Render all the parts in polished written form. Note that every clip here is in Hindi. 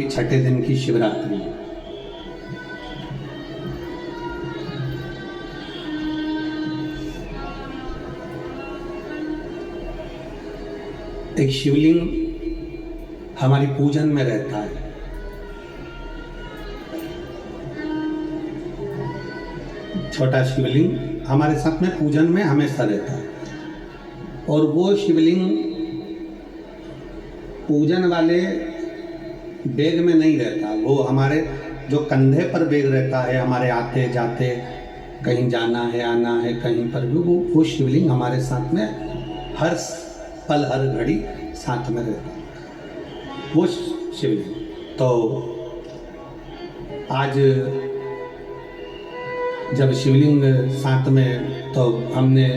छठे दिन की शिवरात्रि है। एक शिवलिंग हमारी पूजन में रहता है। छोटा शिवलिंग हमारे साथ में पूजन में हमेशा रहता है और वो शिवलिंग पूजन वाले बैग में नहीं रहता, वो हमारे जो कंधे पर बैग रहता है, हमारे आते जाते कहीं जाना है आना है कहीं पर भी वो शिवलिंग हमारे साथ में हर पल हर घड़ी साथ में रहता है वो शिवलिंग। तो आज जब शिवलिंग साथ में, तो हमने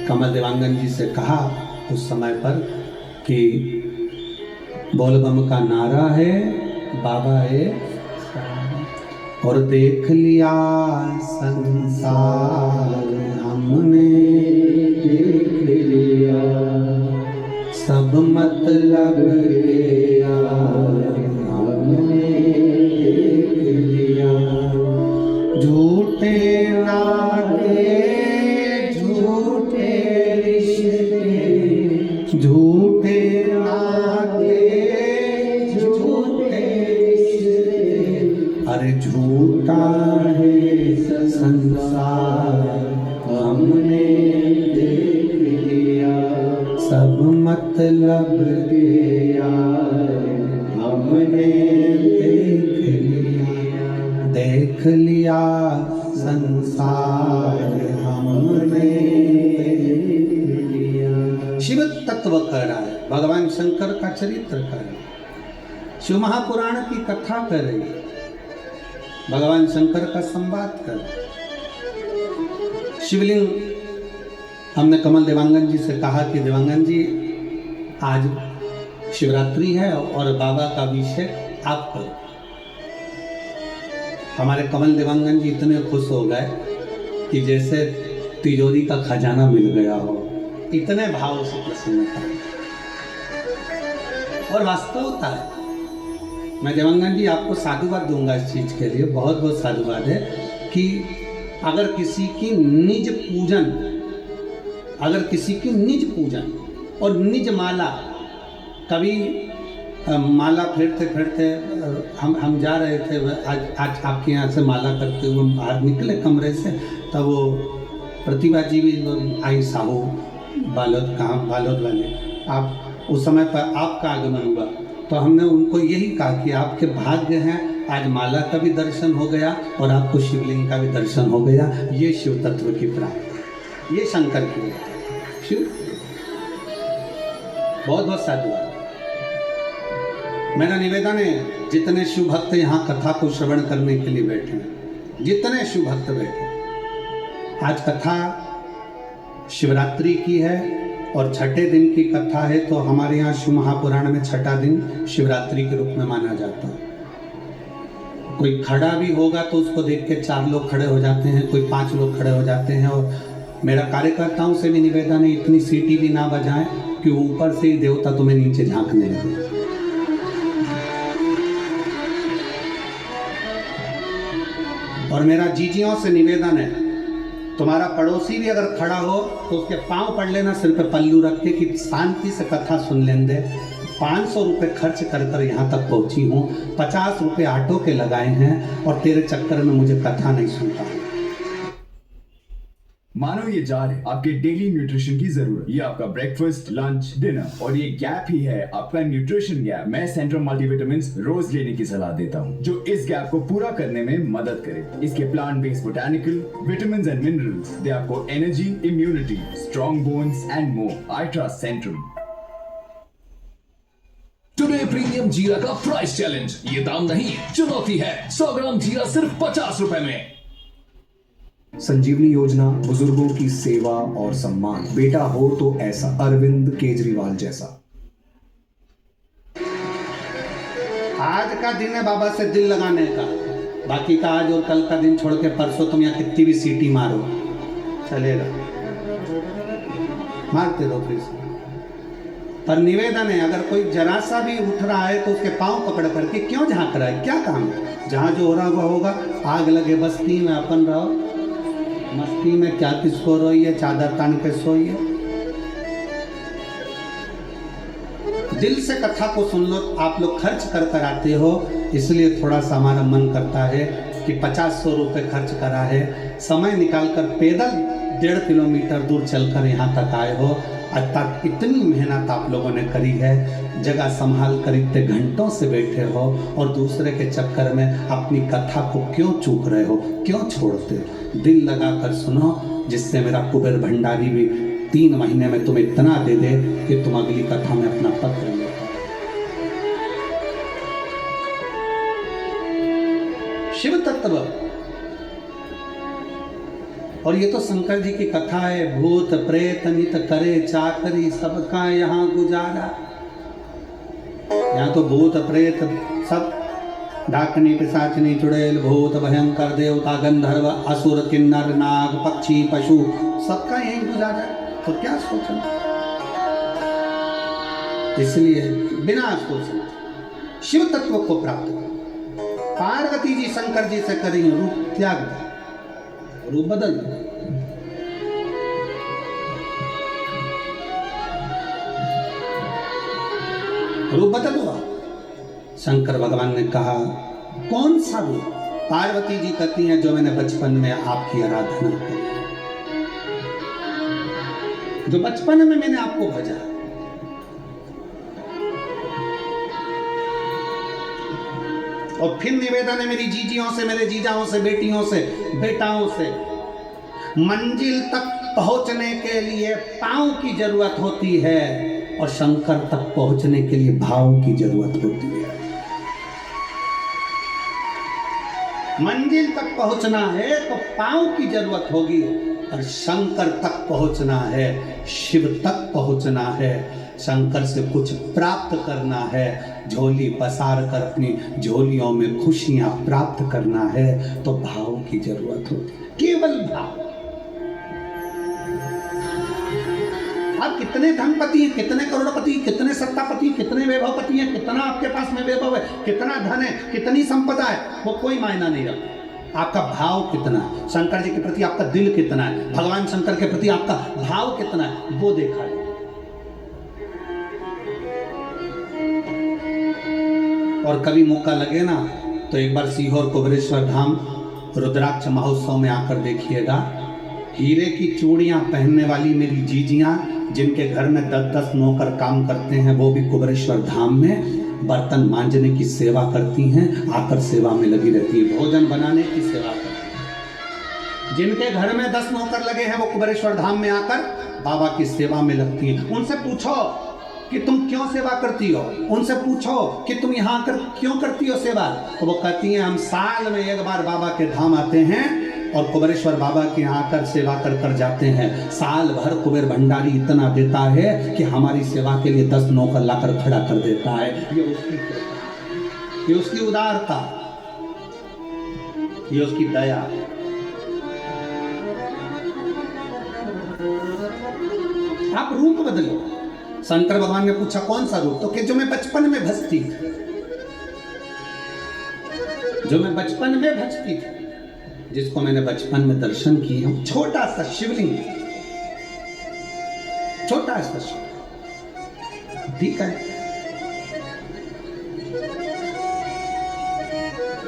कमल देवांगन जी से कहा उस समय पर कि बोलबम का नारा है बाबा है और देख लिया संसार हमने, देख लिया सब मतलब गया हमने, देख लिया झूठे नाते झूठे रिश्ते, झूठे नाते झूठे रिश्ते, अरे झूठा है संसार हमने देख लिया सब मतलब गया हमने देख लिया संसार हमने देख लिया। शिव तत्व कह रहा है, भगवान शंकर का चरित्र कह रहा है, शिव महापुराण की कथा कर रही है, भगवान शंकर का संवाद कर रहा है। शिवलिंग हमने कमल देवांगन जी से कहा कि देवांगन जी आज शिवरात्रि है और बाबा का अभिषेक आप करो। हमारे कमल देवांगन जी इतने खुश हो गए कि जैसे तिजोरी का खजाना मिल गया हो, इतने भाव से प्रसन्नता। और वास्तवता है, मैं देवांगन जी आपको साधुवाद दूंगा इस चीज के लिए, बहुत बहुत साधुवाद है कि अगर किसी की निज पूजन, अगर किसी की निज पूजन और निज माला, कभी माला फेरते फेरते हम जा रहे थे, आज आपके यहाँ से माला करते हुए बाहर निकले कमरे से, तब वो प्रतिभा जी भी आई, साहू बालोद, कहाँ बालोद वाले, आप उस समय पर आपका आगमन हुआ तो हमने उनको यही कहा कि आपके भाग्य हैं, आज माला का भी दर्शन हो गया और आपको शिवलिंग का भी दर्शन हो गया। ये शिव तत्व की प्राप्ति, ये शंकर की शिव। बहुत बहुत साधुवाद। मेरा निवेदन है, जितने शिव भक्त यहाँ कथा को श्रवण करने के लिए बैठे हैं, जितने शिव भक्त बैठे, आज कथा शिवरात्रि की है और छठे दिन की कथा है, तो हमारे यहाँ शिव महापुराण में छठा दिन शिवरात्रि के रूप में माना जाता है। कोई खड़ा भी होगा तो उसको देख के 4 लोग खड़े हो जाते हैं, कोई 5 लोग खड़े हो जाते हैं। और मेरा कार्यकर्ताओं से भी निवेदन है, इतनी सीटी भी ना बजाएं कि ऊपर से ही देवता तुम्हें नीचे झांकने लगे। और मेरा जीजियों से निवेदन है, तुम्हारा पड़ोसी भी अगर खड़ा हो तो उसके पांव पड़ लेना, सिर पे पल्लू रख के, कि शांति से कथा सुन लें दे। 500 रुपये खर्च कर कर यहाँ तक पहुँची हूँ, 50 रुपये ऑटो के लगाए हैं और तेरे चक्कर में मुझे कथा नहीं सुनता। मानो ये जार है आपके डेली न्यूट्रिशन की जरूरत, ये आपका ब्रेकफास्ट, लंच, डिनर, और ये गैप ही है आपका न्यूट्रिशन गैप। मैं सेंट्रम मल्टीविटामिन्स रोज लेने की सलाह देता हूँ, जो इस गैप को पूरा करने में मदद करे। इसके plant based botanical vitamins and minerals दे आपको energy, immunity, strong bones and more. I trust Centrum. Today premium जीरा का प्राइस चैलेंज, ये दाम नहीं चुनौती है। 100 ग्राम जीरा सिर्फ 50 रुपए में। संजीवनी योजना, बुजुर्गों की सेवा और सम्मान। बेटा हो तो ऐसा, अरविंद केजरीवाल जैसा। आज का दिन है बाबा से दिल लगाने का, बाकी का आज और कल का दिन छोड़ के परसों तुम यहाँ कितनी भी सीटी मारो चलेगा, मारते रहो फिर से। पर निवेदन है, अगर कोई जरा सा भी उठ रहा है तो उसके पांव पकड़ करके क्यों झांक रहा है, क्या काम है? जहाँ जो हो रहा हुआ होगा, आग लगे बस्ती में अपन रहो, मस्ती में क्या किसको रोइए, चादर तान के सोइए। दिल से कथा को सुन लो। आप लोग खर्च कर कर आते हो, इसलिए थोड़ा सा हमारा मन करता है कि 50-100 रुपये खर्च करा है, समय निकाल कर पैदल 1.5 किलोमीटर दूर चलकर यहाँ तक आए हो। आज तक इतनी मेहनत आप लोगों ने करी है, जगह संभाल कर इतने घंटों से बैठे हो और दूसरे के चक्कर में अपनी कथा को क्यों चूक रहे हो, क्यों छोड़ते हो? दिल लगा कर सुनो, जिससे मेरा कुबेर भंडारी भी 3 महीने में तुम्हें इतना दे दे कि तुम अगली कथा में अपना पत्र ले। शिव तत्व, और ये तो शंकर जी की कथा है। भूत प्रेत नित करे चाकरी, सबका यहाँ गुजारा। यहाँ तो भूत प्रेत सब, डाकनी पिशाचनी चुड़ैल भूत भयंकर देवता गंधर्व असुर किन्नर नाग पक्षी पशु, सबका यही गुजारा। तो क्या सोचना, इसलिए बिना सोचना शिव तत्व को प्राप्त करो। पार्वती जी शंकर जी से करेंगे रूप त्याग, रूप बदल। रूप बदल हुआ। शंकर भगवान ने कहा कौन सा रूप? पार्वती जी कहती हैं जो मैंने बचपन में आपकी आराधना की, जो बचपन में मैंने आपको भजा। और फिर निवेदन है मेरी जीजियों से, मेरे जीजाओं से, बेटियों से, बेटाओं से, मंजिल तक पहुंचने के लिए पांव की जरूरत होती है और शंकर तक पहुंचने के लिए भाव की जरूरत होती है। मंजिल तक पहुंचना है तो पांव की जरूरत होगी, और शंकर तक पहुंचना है, शिव तक पहुंचना है, शंकर से कुछ प्राप्त करना है, झोली पसार कर अपनी झोलियों में खुशियां प्राप्त करना है, तो भाव की जरूरत होती है, केवल भाव। आप कितने धनपति हैं, कितने करोड़पति, कितने सत्तापति, कितने वैभवपति हैं, कितना आपके पास में वैभव है, कितना धन है, कितनी संपदा है, वो कोई मायना नहीं रखता। आपका भाव कितना है, शंकर जी के प्रति आपका दिल कितना है, भगवान शंकर के प्रति आपका भाव कितना है, वो देखा है। और कभी मौका लगे ना तो एक बार सीहोर कुबेरेश्वर धाम रुद्राक्ष महोत्सव में आकर देखिएगा। हीरे की चूड़ियां पहनने वाली मेरी जीजियां, जिनके घर में 10-10 नौकर काम करते हैं, वो भी कुबेरेश्वर धाम में बर्तन मांजने की सेवा करती हैं, आकर सेवा में लगी रहती है, भोजन बनाने की सेवा करती हैं। जिनके घर में 10 नौकर लगे हैं, वो कुबेरेश्वर धाम में आकर बाबा की सेवा में लगती हैं। उनसे पूछो कि तुम क्यों सेवा करती हो, उनसे पूछो कि तुम यहाँ आकर क्यों करती हो सेवा, तो वो कहती हैं हम साल में एक बार बाबा के धाम आते हैं और कुबेरेश्वर बाबा के यहाँ आकर सेवा कर कर जाते हैं। साल भर कुबेर भंडारी इतना देता है कि हमारी सेवा के लिए 10 नौकर लाकर खड़ा कर देता है। ये उसकी कृपा, ये उसकी उदारता, ये उसकी दया। आप रूप बदलो। शंकर भगवान ने पूछा कौन सा रूप, तो कि जो मैं बचपन में भजती थी, जो मैं बचपन में भजती थी, जिसको मैंने बचपन में दर्शन किए। छोटा सा शिवलिंग, छोटा सा शिवलिंग, ठीक है,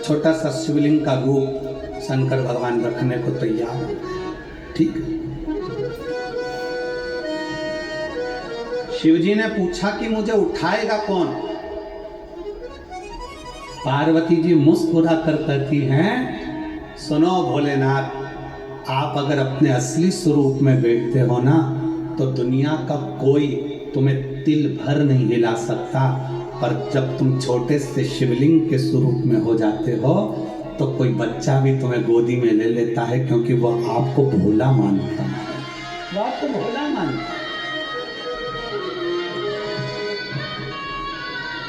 छोटा सा शिवलिंग का रूप शंकर भगवान रखने को तैयार है, ठीक है। शिवजी ने पूछा कि मुझे उठाएगा कौन? पार्वती जी मुस्कुरा कर कहती हैं सुनो भोलेनाथ, आप अगर अपने असली स्वरूप में बैठते हो ना तो दुनिया का कोई तुम्हें तिल भर नहीं हिला सकता, पर जब तुम छोटे से शिवलिंग के स्वरूप में हो जाते हो तो कोई बच्चा भी तुम्हें गोदी में ले लेता है, क्योंकि वो आपको भोला मानता है, वो आपको भोला मानता है,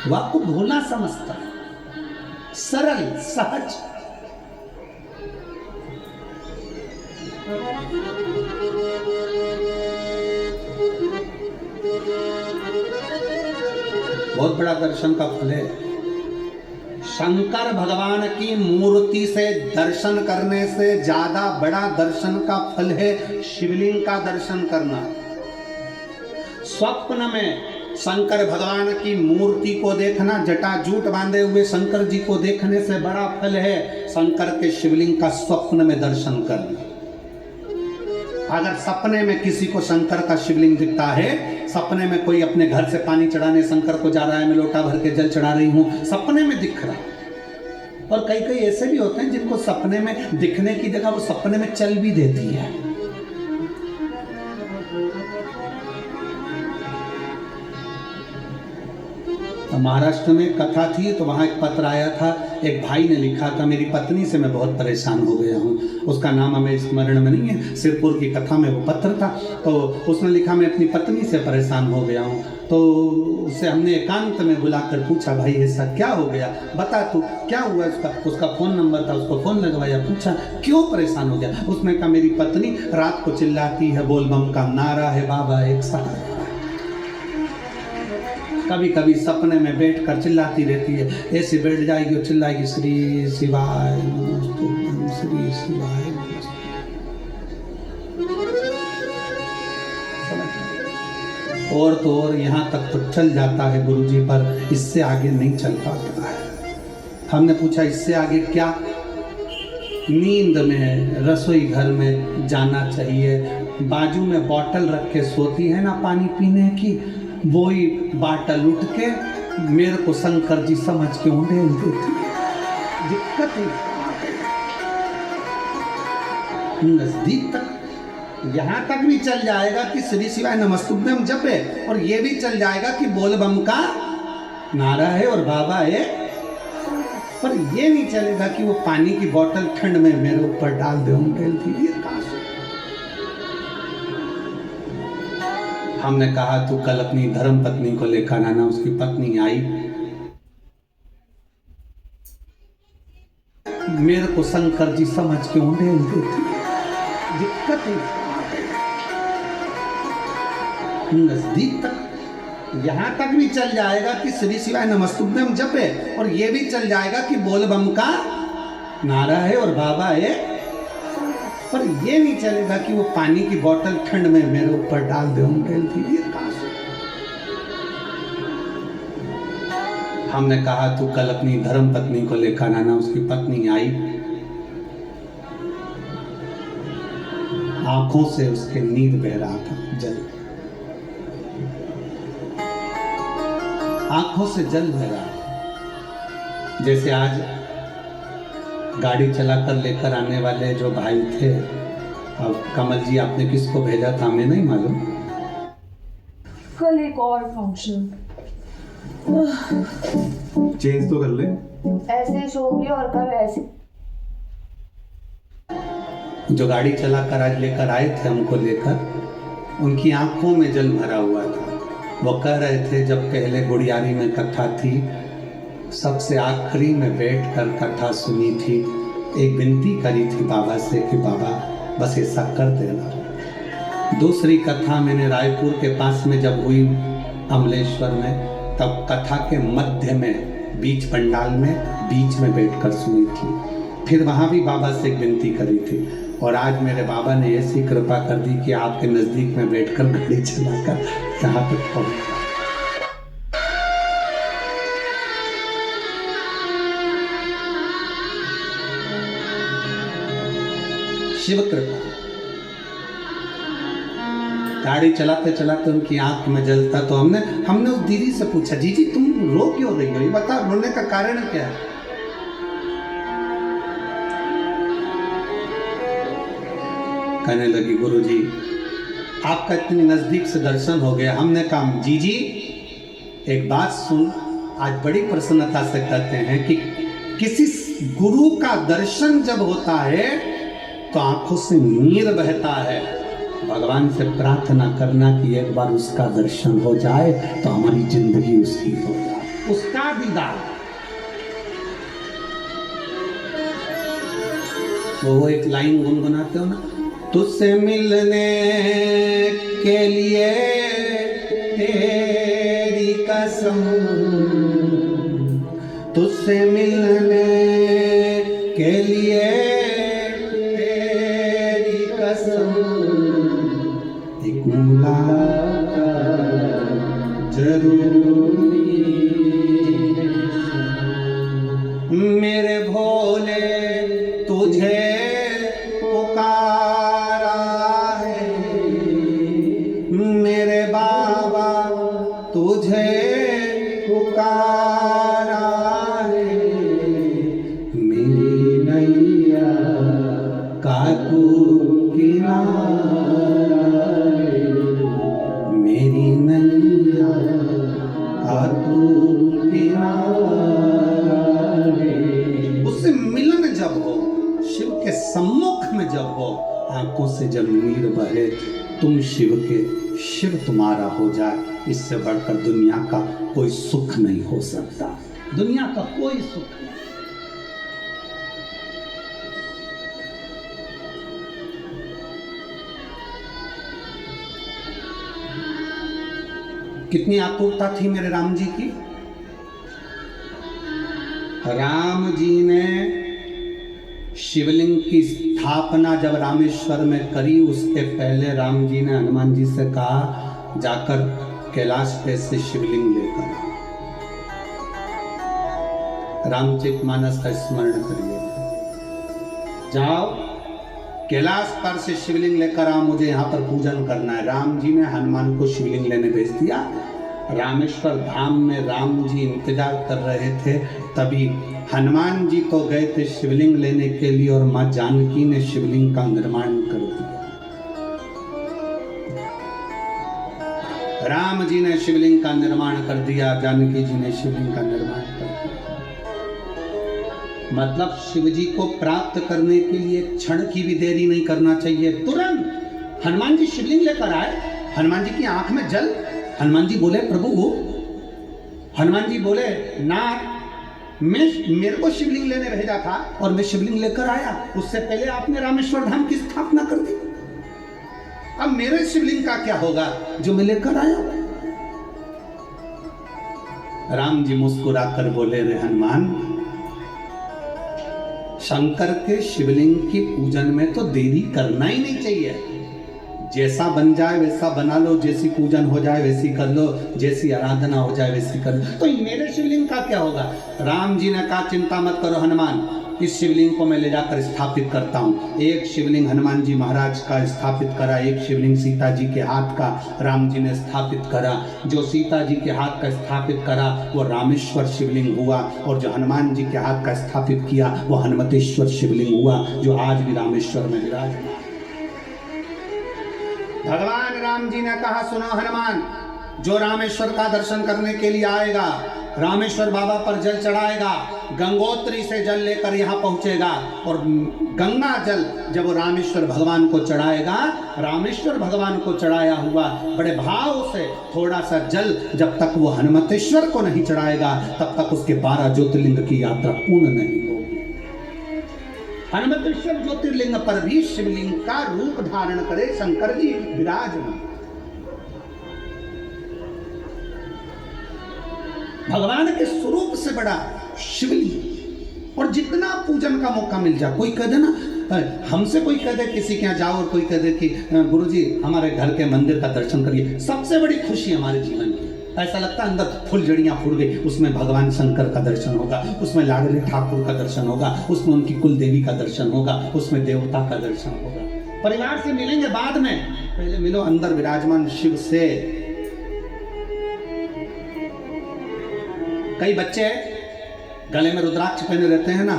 वो आपको भोला समझता है, सरल सहज। बहुत बड़ा दर्शन का फल है। शंकर भगवान की मूर्ति से दर्शन करने से ज्यादा बड़ा दर्शन का फल है शिवलिंग का दर्शन करना। स्वप्न में शंकर भगवान की मूर्ति को देखना, जटाजूट बांधे हुए शंकर जी को देखने से बड़ा फल है शंकर के शिवलिंग का स्वप्न में दर्शन करना। अगर सपने में किसी को शंकर का शिवलिंग दिखता है, सपने में कोई अपने घर से पानी चढ़ाने शंकर को जा रहा है, मैं लोटा भर के जल चढ़ा रही हूं, सपने में दिख रहा। और कई कई ऐसे भी होते हैं जिनको सपने में दिखने की जगह वो सपने में चल भी देती है। महाराष्ट्र में कथा थी तो वहाँ एक पत्र आया था, एक भाई ने लिखा था, मेरी पत्नी से मैं बहुत परेशान हो गया हूँ। उसका नाम हमें स्मरण में नहीं है, सिरपुर की कथा में वो पत्र था। तो उसने लिखा मैं अपनी पत्नी से परेशान हो गया हूँ। तो उससे हमने एकांत में बुलाकर पूछा, भाई ऐसा क्या हो गया, बता तू क्या हुआ। उसका फ़ोन नंबर था, उसको फ़ोन लगवाया, पूछा क्यों परेशान हो गया। उसने कहा मेरी पत्नी रात को चिल्लाती है, बोल बम का नारा है बाबा एक सहारा। कभी कभी सपने में बैठकर चिल्लाती रहती है, ऐसे बैठ जाएगी और चिल्लाएगी श्री शिवाय नमस्ते, श्री शिवाय नमस्ते। और तो और यहाँ तक तो चल जाता है गुरुजी, पर इससे आगे नहीं चल पाता है। हमने पूछा इससे आगे क्या। नींद में रसोई घर में जाना चाहिए, बाजू में बोतल रख के सोती है ना पानी पीने की, वही बाटल उठ के मेरे को शंकर जी समझ के उड़ेल देती है। दिक्कत है नजदीक तक, यहाँ तक भी चल जाएगा कि श्री शिवाय नमस्तुभ्यम जप है, और ये भी चल जाएगा कि बोल बम का नारा है और बाबा है, पर ये नहीं चलेगा कि वो पानी की बोतल ठंड में मेरे ऊपर डाल दे उड़ेल दी। हमने कहा तू कल अपनी धर्म पत्नी को लेकर आना। उसकी पत्नी आई, मेरे को शंकर जी समझ के उड़ेल देती है। दिक्कत है नजदीक तक, यहाँ तक भी चल जाएगा कि श्री शिवाय नमस्तुभ्यम जप है, और ये भी चल जाएगा कि बोल बम का नारा है और बाबा है, पर ये नहीं चलेगा कि वो पानी की बोतल ठंड में मेरे ऊपर डाल दे उड़ेल दी। हमने कहा तू कल अपनी धर्म पत्नी को लेकर आना। उसकी पत्नी आई, आंखों से उसके नींद बह रहा था, जल आंखों से जल बह रहा। जैसे आज गाड़ी चलाकर लेकर आने वाले जो भाई थे, अब कमल जी आपने किसको भेजा था हमें नहीं मालूम। कल एक और फंक्शन, चेंज तो कर ले। ऐसे ही होगी और कल ऐसे। जो गाड़ी चलाकर आज लेकर आए थे हमको लेकर, उनकी आंखों में जल भरा हुआ था। वो कह रहे थे जब पहले गुड़ियारी में कथा थी, सबसे आखिरी में बैठकर कथा सुनी थी, एक विनती करी थी बाबा से कि बाबा बस ऐसा कर देना। दूसरी कथा मैंने रायपुर के पास में जब हुई अमलेश्वर में, तब कथा के मध्य में बीच पंडाल में बीच में बैठकर सुनी थी। फिर वहाँ भी बाबा से एक विनती करी थी, और आज मेरे बाबा ने ऐसी कृपा कर दी कि आपके नज़दीक में बैठकर गाड़ी चलाकर यहाँ तक पहुँचा। शिव कृपा। गाड़ी चलाते चलाते उनकी आंख में जलता, तो हमने उस दीदी से पूछा, जी तुम रो क्यों रही हो, ये बता, रोने का कारण क्या है। कहने लगी गुरुजी आपका इतनी नजदीक से दर्शन हो गया। हमने कहा जी एक बात सुन, आज बड़ी प्रसन्नता से कहते हैं कि किसी गुरु का दर्शन जब होता है तो आंखों से नीर बहता है। भगवान से प्रार्थना करना कि एक बार उसका दर्शन हो जाए तो हमारी जिंदगी उसकी हो जाए, उसका दीदार। वो एक लाइन गुनगुनाते हो ना, तुझसे मिलने के लिए तेरी कसम, तुझसे मिलने के लिए तेरी कसम, एक मुलाकात जरूरी। मेरे भोले तुझे पुकारा है, मेरे बाबा तुझे पुकारा है, मेरी नैया का तू किनारा है, मेरी नैया का तू किनारा है। उससे मिलन जब हो, शिव के सम्मुख में जब हो, आंखों से जब नीर बहे, तुम शिव के, शिव तुम्हारा हो जाए, इससे बढ़कर दुनिया का कोई सुख नहीं हो सकता, दुनिया का कोई सुख नहीं। कितनी आतुरता थी मेरे राम जी की। राम जी ने शिवलिंग की स्थापना जब रामेश्वर में करी, उसके पहले राम जी ने हनुमान जी से कहा, जाकर कैलाश पे से शिवलिंग लेकर। रामचरितमानस का स्मरण करिए, जाओ कैलाश पर से शिवलिंग लेकर आओ, मुझे यहाँ पर पूजन करना है। राम जी ने हनुमान को शिवलिंग लेने भेज दिया। रामेश्वर धाम में राम जी इंतजार कर रहे थे, तभी हनुमान जी तो गए थे शिवलिंग लेने के लिए, और माँ जानकी ने शिवलिंग का निर्माण कर दिया। राम जी ने शिवलिंग का निर्माण कर दिया, जानकी जी ने शिवलिंग का निर्माण कर दिया। मतलब शिव जी को प्राप्त करने के लिए क्षण की भी देरी नहीं करना चाहिए, तुरंत हनुमान जी शिवलिंग लेकर आए। हनुमान जी की आंख में जल। हनुमान जी बोले, प्रभु, हनुमान जी बोले, नाथ, मेरे को शिवलिंग लेने भेजा था और मैं शिवलिंग लेकर आया, उससे पहले आपने रामेश्वर धाम की स्थापना कर दी। अब मेरे शिवलिंग का क्या होगा जो मैं लेकर आया? राम जी मुस्कुराकर बोले, रे हनुमान, शंकर के शिवलिंग की पूजन में तो देरी करना ही नहीं चाहिए। जैसा बन जाए वैसा बना लो, जैसी पूजन हो जाए वैसी कर लो, जैसी आराधना हो जाए वैसी कर लो। तो मेरे शिवलिंग का क्या होगा? राम जी ने कहा, चिंता मत करो हनुमान, इस शिवलिंग को मैं ले जाकर स्थापित करता हूँ। एक शिवलिंग हनुमान जी महाराज का स्थापित करा, एक शिवलिंग सीता जी के हाथ का राम जी ने स्थापित करा। जो सीता जी के हाथ का स्थापित करा वो रामेश्वर शिवलिंग हुआ, और जो हनुमान जी के हाथ का स्थापित किया वो हनुमतेश्वर शिवलिंग हुआ, जो आज भी रामेश्वर में विराजमान। भगवान राम जी ने कहा, सुनो हनुमान, जो रामेश्वर का दर्शन करने के लिए आएगा, रामेश्वर बाबा पर जल चढ़ाएगा, गंगोत्री से जल लेकर यहाँ पहुँचेगा, और गंगा जल जब वो रामेश्वर भगवान को चढ़ाएगा, रामेश्वर भगवान को चढ़ाया हुआ बड़े भाव से थोड़ा सा जल जब तक वो हनुमतेश्वर को नहीं चढ़ाएगा, तब तक उसके 12 ज्योतिर्लिंग की यात्रा पूर्ण नहीं होगी। हनुमतेश्वर ज्योतिर्लिंग पर भी शिवलिंग का रूप धारण करे शंकर जी विराजमान। भगवान के स्वरूप से बड़ा शिवलिंग। और जितना पूजन का मौका मिल जाए, कोई कह दे ना, हमसे कोई कह दे किसी के यहाँ जाओ और कोई कह दे कि गुरुजी हमारे घर के मंदिर का दर्शन करिए, सबसे बड़ी खुशी हमारे जीवन की। ऐसा लगता है अंदर फुलझड़ियाँ फूट गई, उसमें भगवान शंकर का दर्शन होगा, उसमें लाडले ठाकुर का दर्शन होगा, उसमें उनकी कुल देवी का दर्शन होगा, उसमें देवता का दर्शन होगा। परिवार से मिलेंगे बाद में, पहले मिलो अंदर विराजमान शिव से। कई बच्चे गले में रुद्राक्ष पहने रहते हैं ना,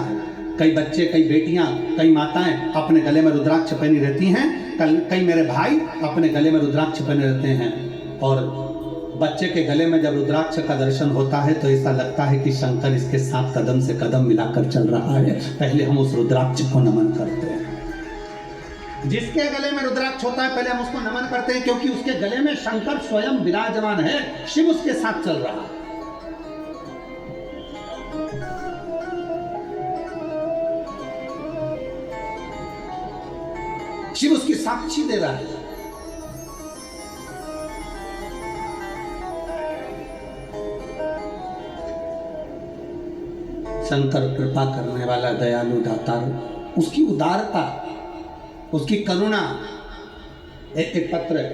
कई बच्चे, कई बेटियां, कई माताएं अपने गले में रुद्राक्ष पहनी रहती हैं, कई मेरे भाई अपने गले में रुद्राक्ष पहने रहते हैं। और बच्चे के गले में जब रुद्राक्ष का दर्शन होता है तो ऐसा लगता है कि शंकर इसके साथ कदम से कदम मिलाकर चल रहा है। पहले हम उस रुद्राक्ष को नमन करते हैं। जिसके गले में रुद्राक्ष होता है पहले हम उसको नमन करते हैं, क्योंकि उसके गले में शंकर स्वयं विराजमान है, शिव उसके साथ चल रहा है। शिव उसकी साक्षी दे रहा है। शंकर कृपा करने वाला दयालु दातार, उसकी उदारता, उसकी करुणा। एक पत्र है,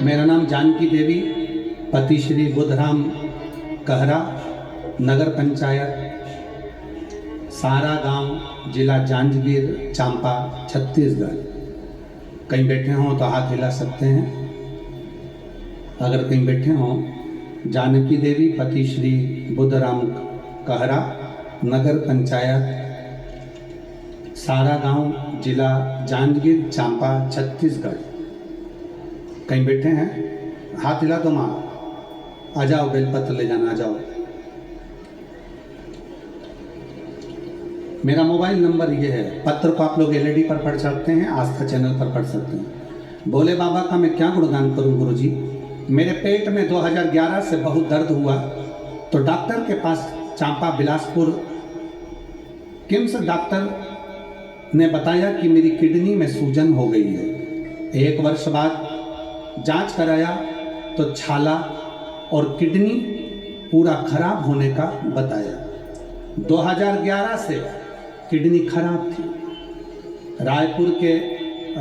मेरा नाम जानकी देवी, पति श्री बुधराम कहरा, नगर पंचायत सारा गांव, जिला जांजगीर चांपा, छत्तीसगढ़। कहीं बैठे हों तो हाथ हिला सकते हैं। अगर कहीं बैठे हों, जानकी देवी, पति श्री बुधराम कहरा, नगर पंचायत सारा गांव, जिला जांजगीर चांपा, छत्तीसगढ़। कहीं बैठे हैं, हाथ हिला दो माँ, आ जाओ, बेलपत्र ले जाना, आ जाओ। मेरा मोबाइल नंबर ये है। पत्र को आप लोग एलईडी पर पढ़ सकते हैं, आस्था चैनल पर पढ़ सकते हैं। भोले बाबा का मैं क्या गुणगान करूं गुरुजी। मेरे पेट में 2011 से बहुत दर्द हुआ, तो डॉक्टर के पास चांपा बिलासपुर किम्स डॉक्टर ने बताया कि मेरी किडनी में सूजन हो गई है। 1 वर्ष बाद जांच कराया तो छाला और किडनी पूरा खराब होने का बताया। 2011 से किडनी खराब थी। रायपुर के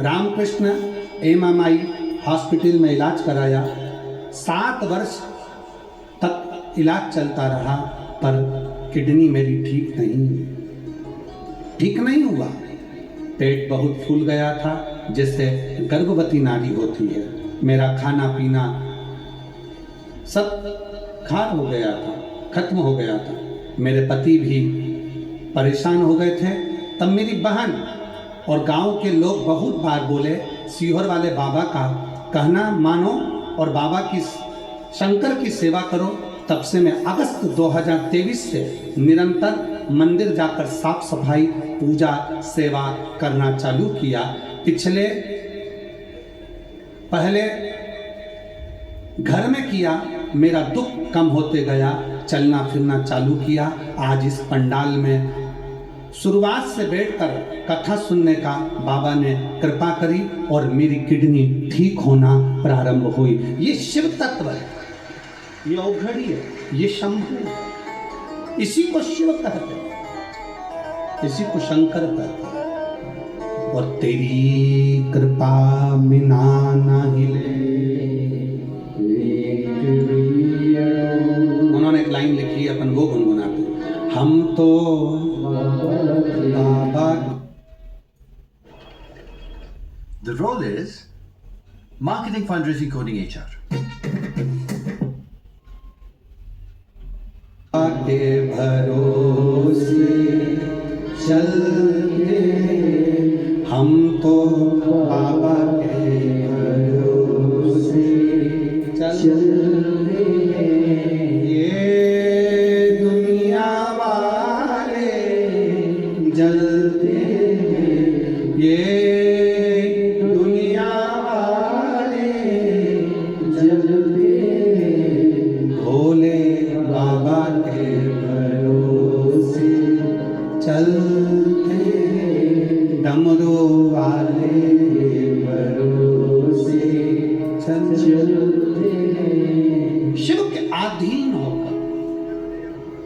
रामकृष्ण एमएमआई हॉस्पिटल में इलाज कराया। 7 वर्ष तक इलाज चलता रहा, पर किडनी मेरी ठीक नहीं हुआ। पेट बहुत फूल गया था, जिससे गर्भवती नारी होती है। मेरा खाना पीना सब खार हो गया था, खत्म हो गया था। मेरे पति भी परेशान हो गए थे। तब मेरी बहन और गांव के लोग बहुत बार बोले, सीहोर वाले बाबा का कहना मानो और बाबा की शंकर की सेवा करो। तब से मैं अगस्त 2023 से निरंतर मंदिर जाकर साफ सफाई, पूजा, सेवा करना चालू किया। पहले घर में किया, मेरा दुख कम होते गया, चलना फिरना चालू किया। आज इस पंडाल में शुरुआत से बैठकर कथा सुनने का बाबा ने कृपा करी और मेरी किडनी ठीक होना प्रारंभ हुई। ये शिव तत्व है, ये औघड़ी है, ये शंभु है। इसी को शिव कहते हैं, इसी को शंकर कहते हैं। और तेरी कृपा बिना ना हिले। उन्होंने एक लाइन लिखी, अपन वो गुनगुनाते, हम तो बाबा। The role is marketing, fundraising, coding, HR. के भरोसे चलते हम तो बाबा के भरोसे चलते ये दुनिया वाले जलते ये दुनिया वाले जलते भोले बाबा के भरोसे चलते डमरू वाले भरोसे चलते। शिव के अधीन होकर,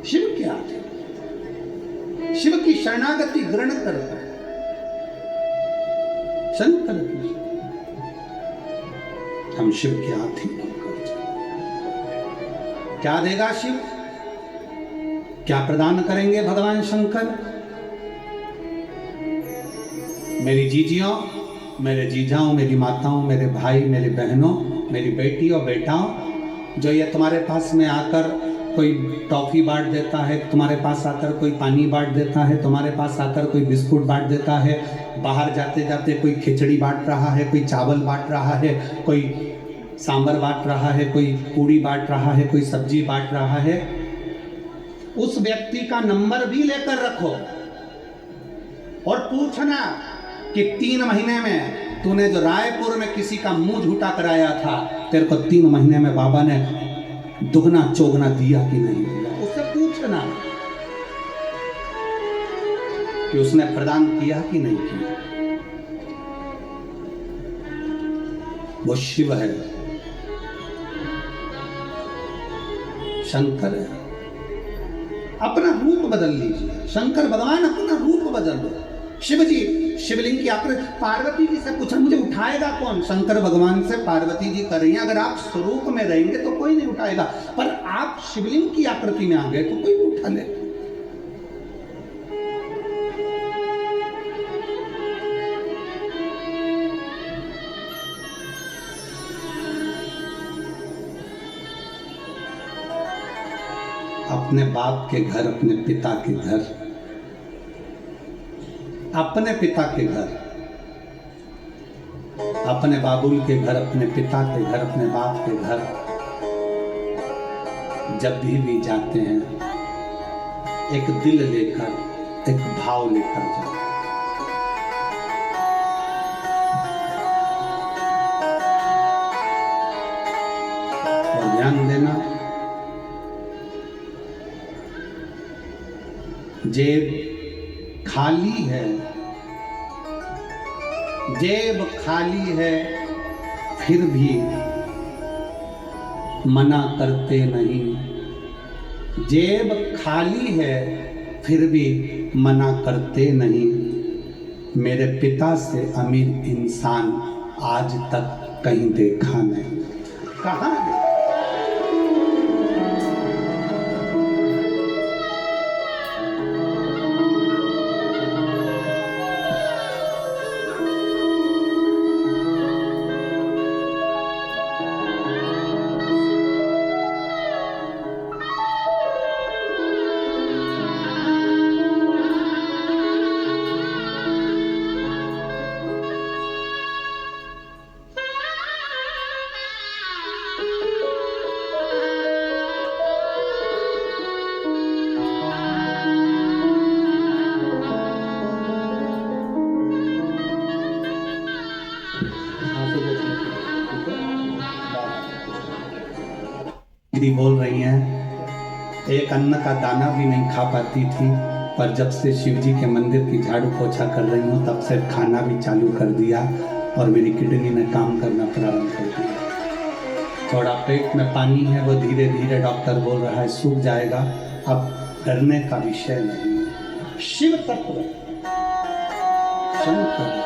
शिव के अधीन, शिव की शरणागति ग्रहण करता है। शंकर की हम शिव के अधीन होकर क्या देगा शिव, क्या प्रदान करेंगे भगवान शंकर। मेरी जीजियों, मेरे जीजाओं, मेरी माताओं, मेरे भाई, मेरी बहनों, मेरी बेटी और बेटाओं, जो ये तुम्हारे पास में आकर कोई टॉफ़ी बांट देता है, तुम्हारे पास आकर कोई पानी बांट देता है, तुम्हारे पास आकर कोई बिस्कुट बांट देता है, बाहर जाते जाते कोई खिचड़ी बांट रहा है, कोई चावल बांट रहा है, कोई सांभर बांट रहा है, कोई पूड़ी बांट रहा है, कोई सब्जी बांट रहा है, उस व्यक्ति का नंबर भी लेकर रखो और पूछना कि 3 महीने में तूने जो रायपुर में किसी का मुंह झूठा कराया था, तेरे को 3 महीने में बाबा ने दुगना चौगना दिया कि नहीं दिया। उससे पूछना कि उसने प्रदान किया कि नहीं किया। वो शिव है, शंकर है। अपना रूप बदल लीजिए, शंकर भगवान अपना रूप बदल लो। शिव जी शिवलिंग की आकृति, पार्वती जी से पूछा मुझे उठाएगा कौन? शंकर भगवान से पार्वती जी कर रही हैं, अगर आप स्वरूप में रहेंगे तो कोई नहीं उठाएगा, पर आप शिवलिंग की आकृति में आ गए तो कोई भी उठा ले। अपने बाप के घर, अपने पिता के घर, अपने पिता के घर, अपने बाबुल के घर, अपने पिता के घर, अपने बाप के घर जब भी जाते हैं एक दिल लेकर, एक भाव लेकर जाओ। और ध्यान देना, जेब खाली है, जेब खाली है, फिर भी मना करते नहीं। जेब खाली है, फिर भी मना करते नहीं। मेरे पिता से अमीर इंसान आज तक कहीं देखा नहीं। कहाँ देखा? दीदी बोल रही हैं, एक अन्न का दाना भी नहीं खा पाती थी, पर जब से शिव जी के मंदिर की झाड़ू पोछा कर रही हूँ तब से खाना भी चालू कर दिया और मेरी किडनी ने काम करना प्रारंभ कर दिया। थोड़ा पेट में पानी है, वो धीरे धीरे डॉक्टर बोल रहा है सूख जाएगा, अब डरने का विषय नहीं है। शिव तत्व शंकर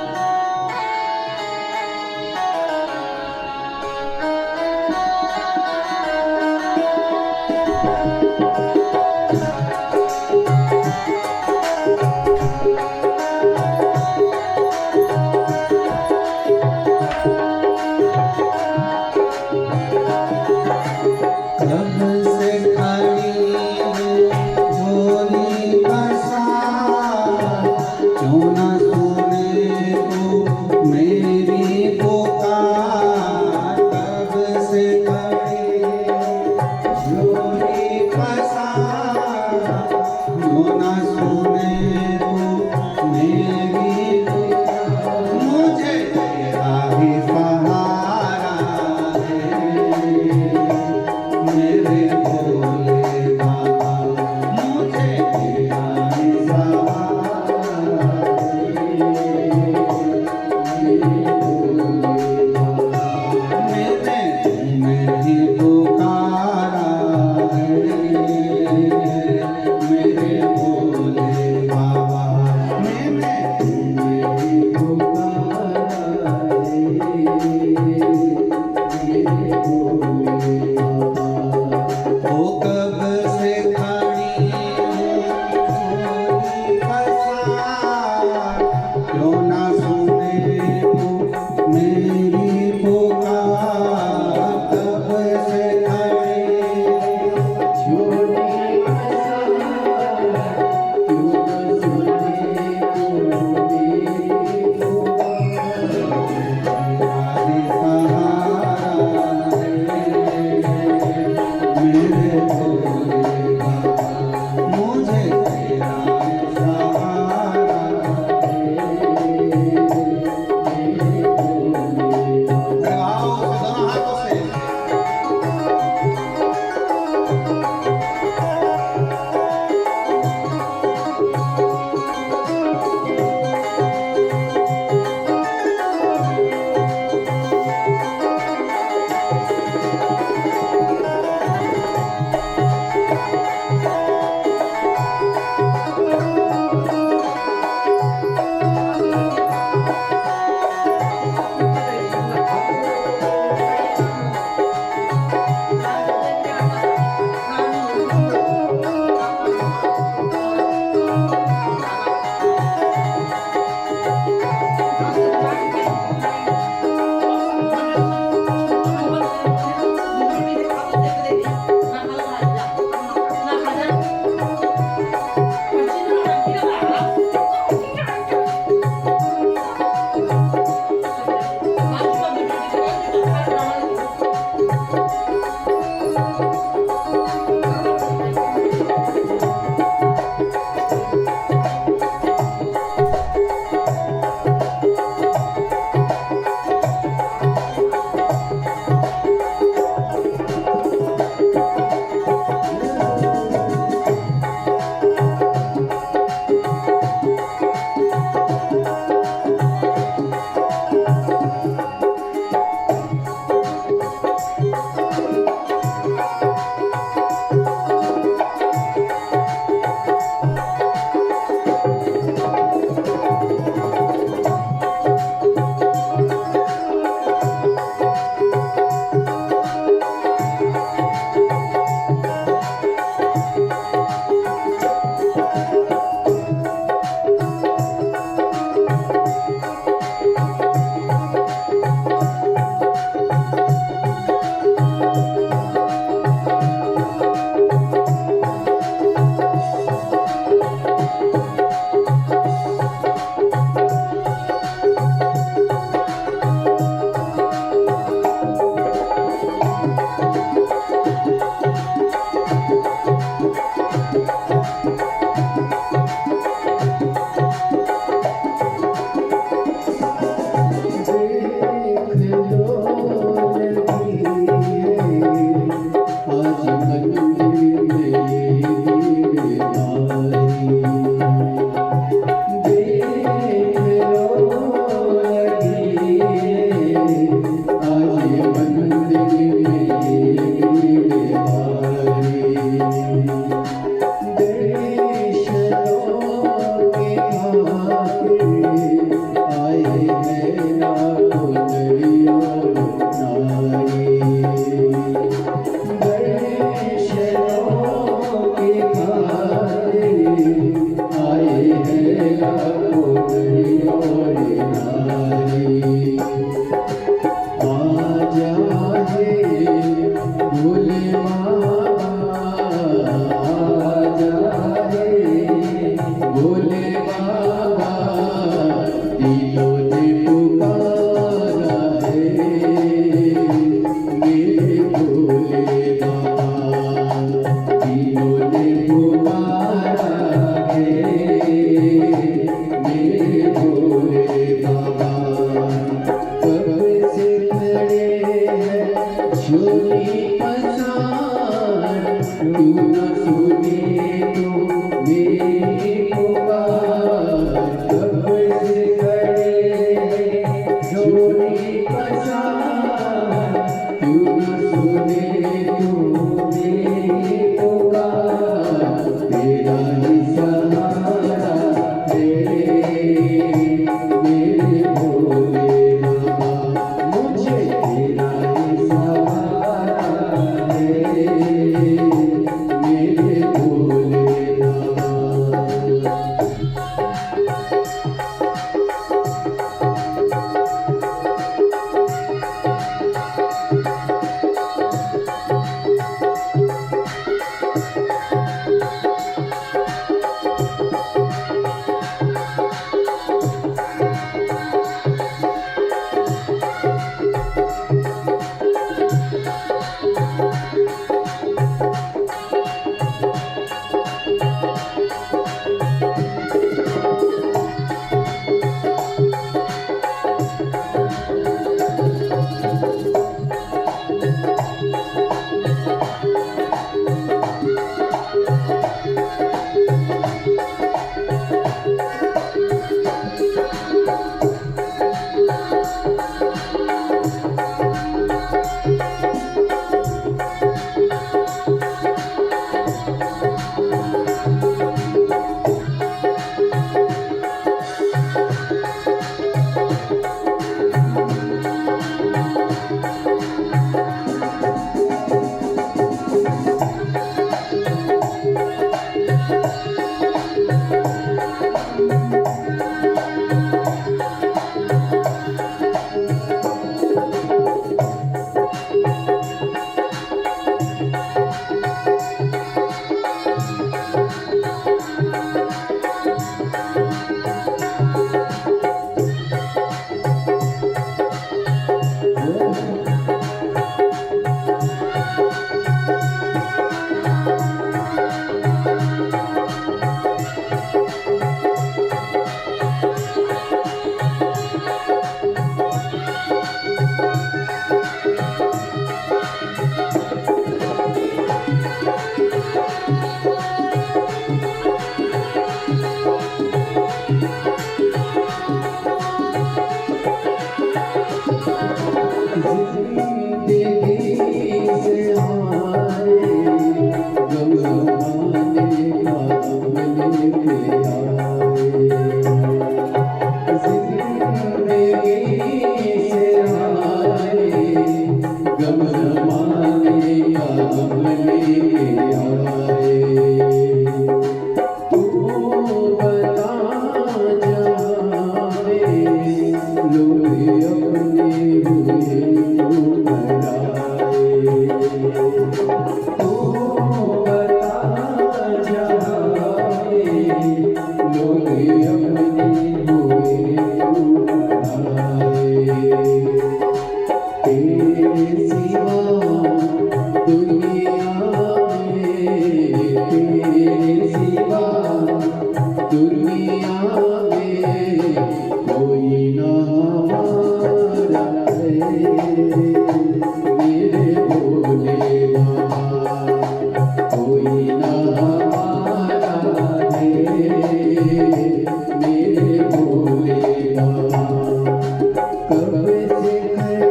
कब से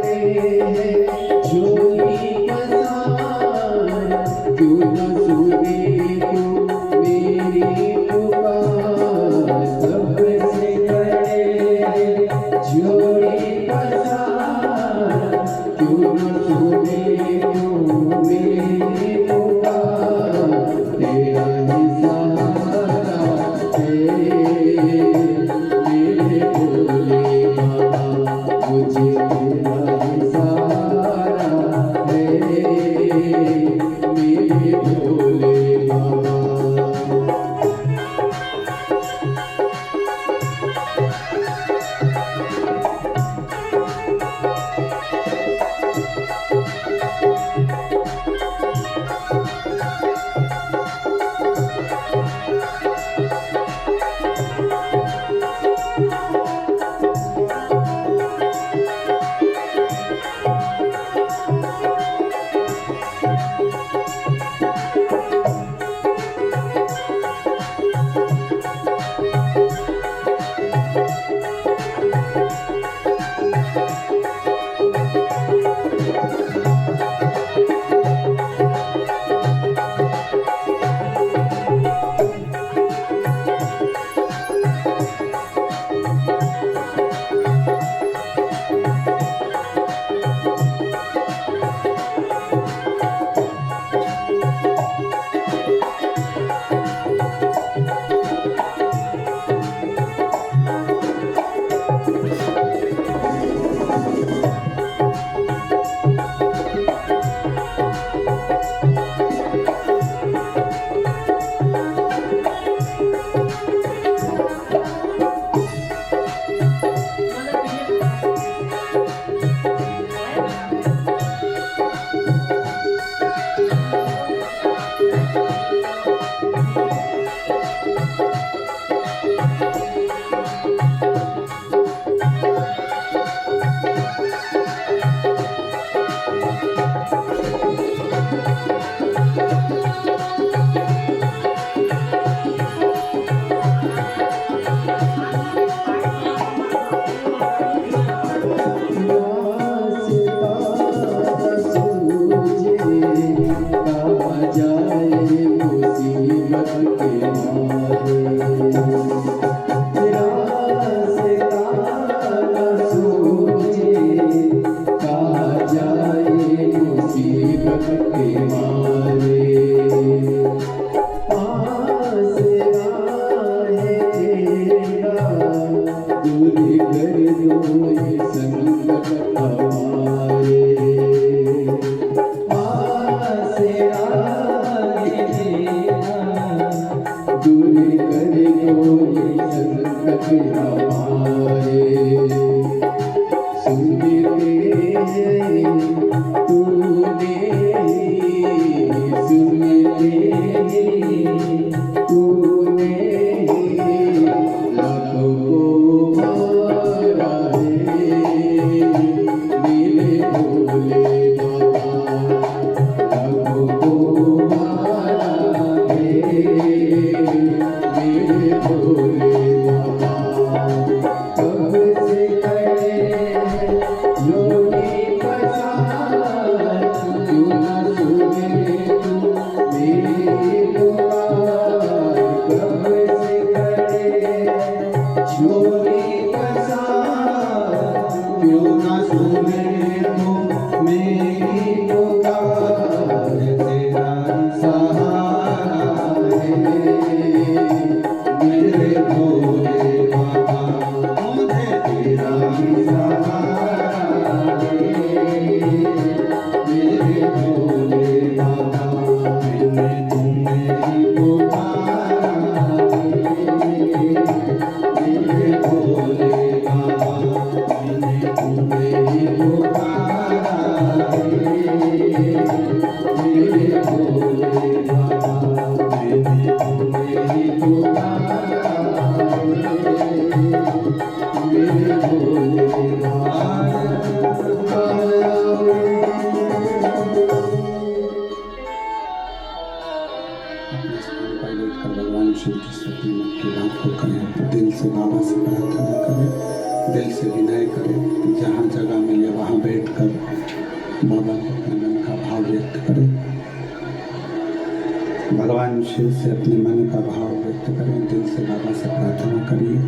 भगवान शिव से अपने मन का भाव व्यक्त करें, दिल से बाबा से प्रार्थना करिए,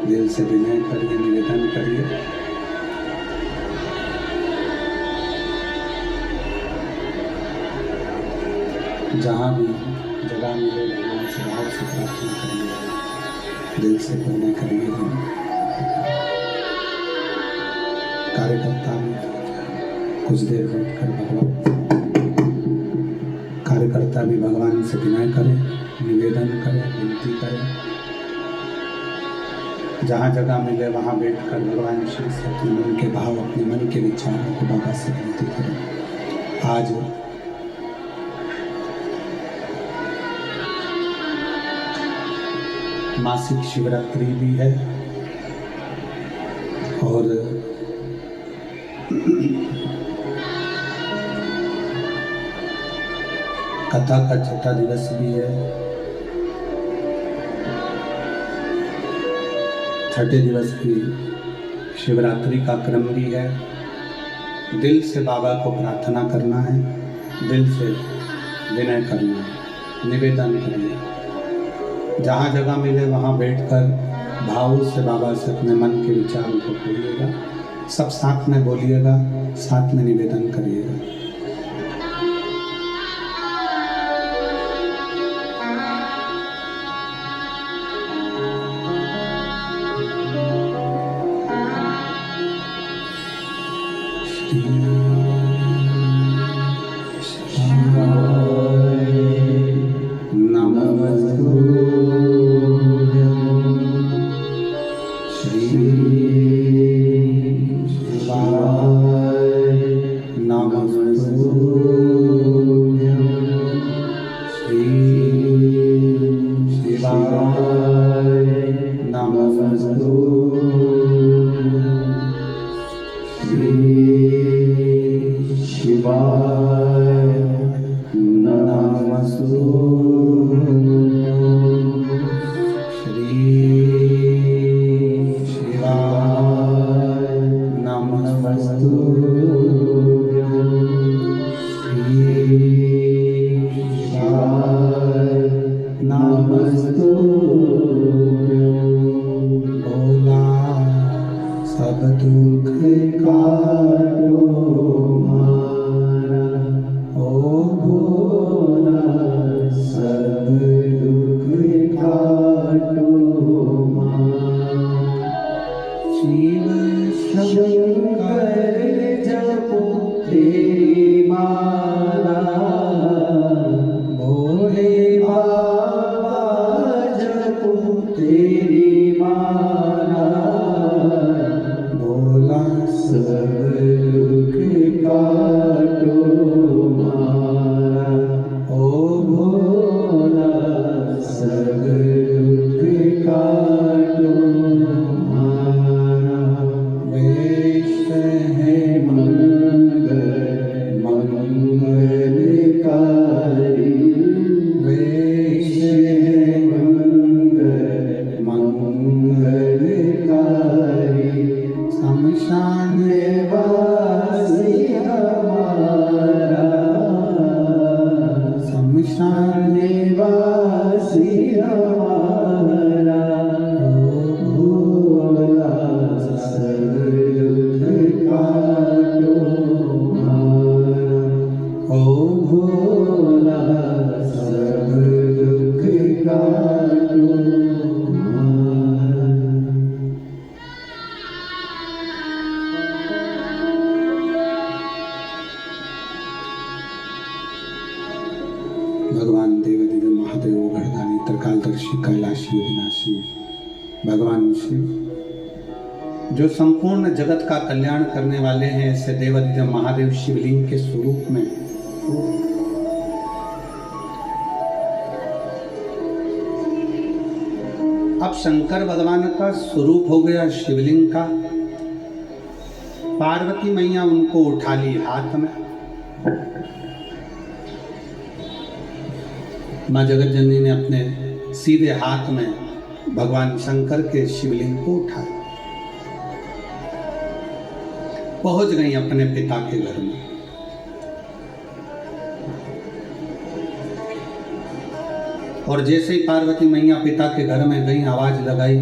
दिल से विनय करिए, निवेदन करिए। जहाँ भी जगह मिले भगवान से भाव से प्रार्थना करिए, दिल से करने करिएगा। कार्यकर्ता भी कुछ देर बैठकर कार्यकर्ता भी भगवान से विनय करे, निवेदन करे, विनती करे। जहाँ जगह मिले वहाँ बैठकर भगवान श्री से अपने मन के भाव, अपने मन के विचारों को बाबा से विनती करें। आज मासिक शिवरात्रि भी है और कथा का छठा दिवस भी है। छठे दिवस की शिवरात्रि का क्रम भी है। दिल से बाबा को प्रार्थना करना है, दिल से विनय करना है, निवेदन करना है। जहाँ जगह मिले वहाँ बैठकर भाव से बाबा से अपने मन के विचारों को बोलिएगा। सब साथ में बोलिएगा, साथ में निवेदन करिएगा। भगवान देवादिदेव महादेव गढ़दानी त्रिकालदर्शी कैलाशी अविनाशी भगवान शिव जो संपूर्ण जगत का कल्याण करने वाले हैं, ऐसे देवादिदेव महादेव शिवलिंग के स्वरूप में अब शंकर भगवान का स्वरूप हो गया शिवलिंग का। पार्वती मैया उनको उठा ली हाथ में। माँ जगत जननी ने अपने सीधे हाथ में भगवान शंकर के शिवलिंग को उठाया, पहुंच गई अपने पिता के घर में। और जैसे ही पार्वती मैया पिता के घर में गई, आवाज लगाई,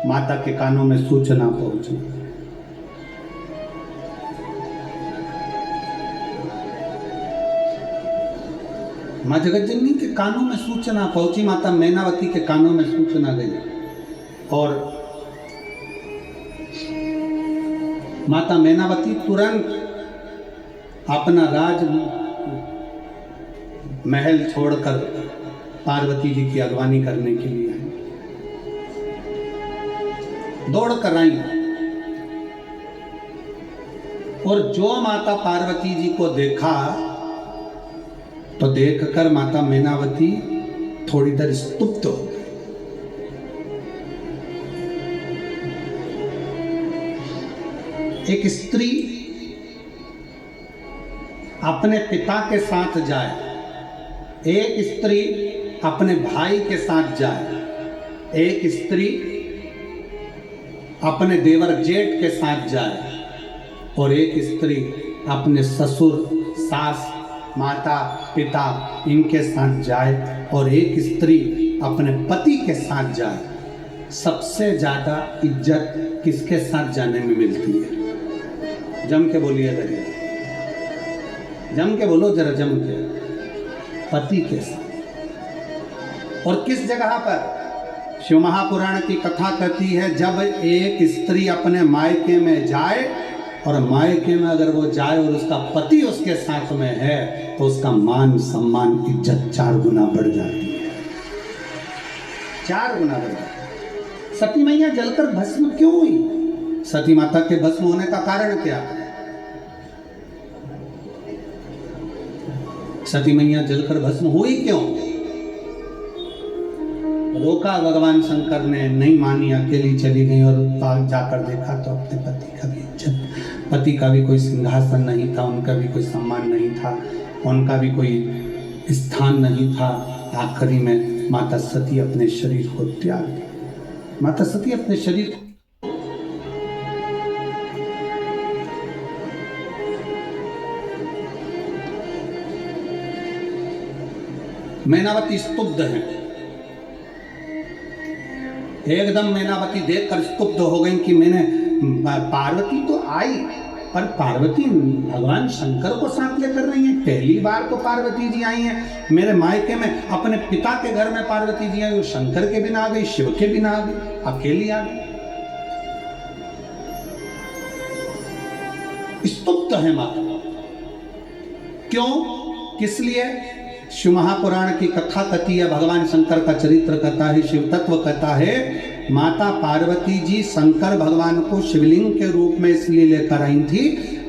माता के कानों में सूचना पहुंची। माँ जगतजननी के कानों में सूचना पहुंची, माता मैनावती के कानों में सूचना गई और माता मैनावती तुरंत अपना राज महल छोड़कर पार्वती जी की अगवानी करने के लिए आई, दौड़ कर आई। और जो माता पार्वती जी को देखा तो देखकर माता मैनावती थोड़ी देर स्तुप्त हो गई। एक स्त्री अपने पिता के साथ जाए, एक स्त्री अपने भाई के साथ जाए, एक स्त्री अपने देवर जेठ के साथ जाए और एक स्त्री अपने ससुर, सास, माता, पिता इनके साथ जाए और एक स्त्री अपने पति के साथ जाए। सबसे ज्यादा इज्जत किसके साथ जाने में मिलती है? जम के बोलिए जरा, जम के बोलो जरा, जम के। पति के साथ। और किस जगह पर? शिव महापुराण की कथा कहती है जब एक स्त्री अपने मायके में जाए और मायके में अगर वो जाए और उसका पति उसके साथ में है तो उसका मान सम्मान इज्जत 4 गुना बढ़ जाती है, 4 गुना बढ़ जाती है। सती मैया जलकर भस्म क्यों हुई? सती माता के भस्म होने का कारण क्या? सती मैया जलकर भस्म हुई क्यों? रोका भगवान शंकर ने, नहीं मानी, अकेली चली गई और बाहर जाकर देखा तो अपने पति का भी इज्जत, पति का भी कोई सिंहासन नहीं था, उनका भी कोई सम्मान नहीं था, उनका भी कोई स्थान नहीं था। आखिरी में माता सती अपने शरीर को त्याग दी। माता सती अपने शरीर को मैनावती स्तुब्ध है, एकदम मैनावती देखकर स्तुब्ध हो गई कि मैंने, पार्वती तो आई पर पार्वती भगवान शंकर को साथ लेकर रही है। पहली बार तो पार्वती जी आई हैं मेरे मायके में, अपने पिता के घर में पार्वती जी आई, वो शंकर के बिना आ गई, शिव के बिना आ गई, अकेली आ गई। स्तुब्ध है माता। क्यों? किस लिए? शिव महापुराण की कथा कहती है, भगवान शंकर का चरित्र कहता है, शिव तत्व कहता है, माता पार्वती जी शंकर भगवान को शिवलिंग के रूप में इसलिए लेकर आई थी।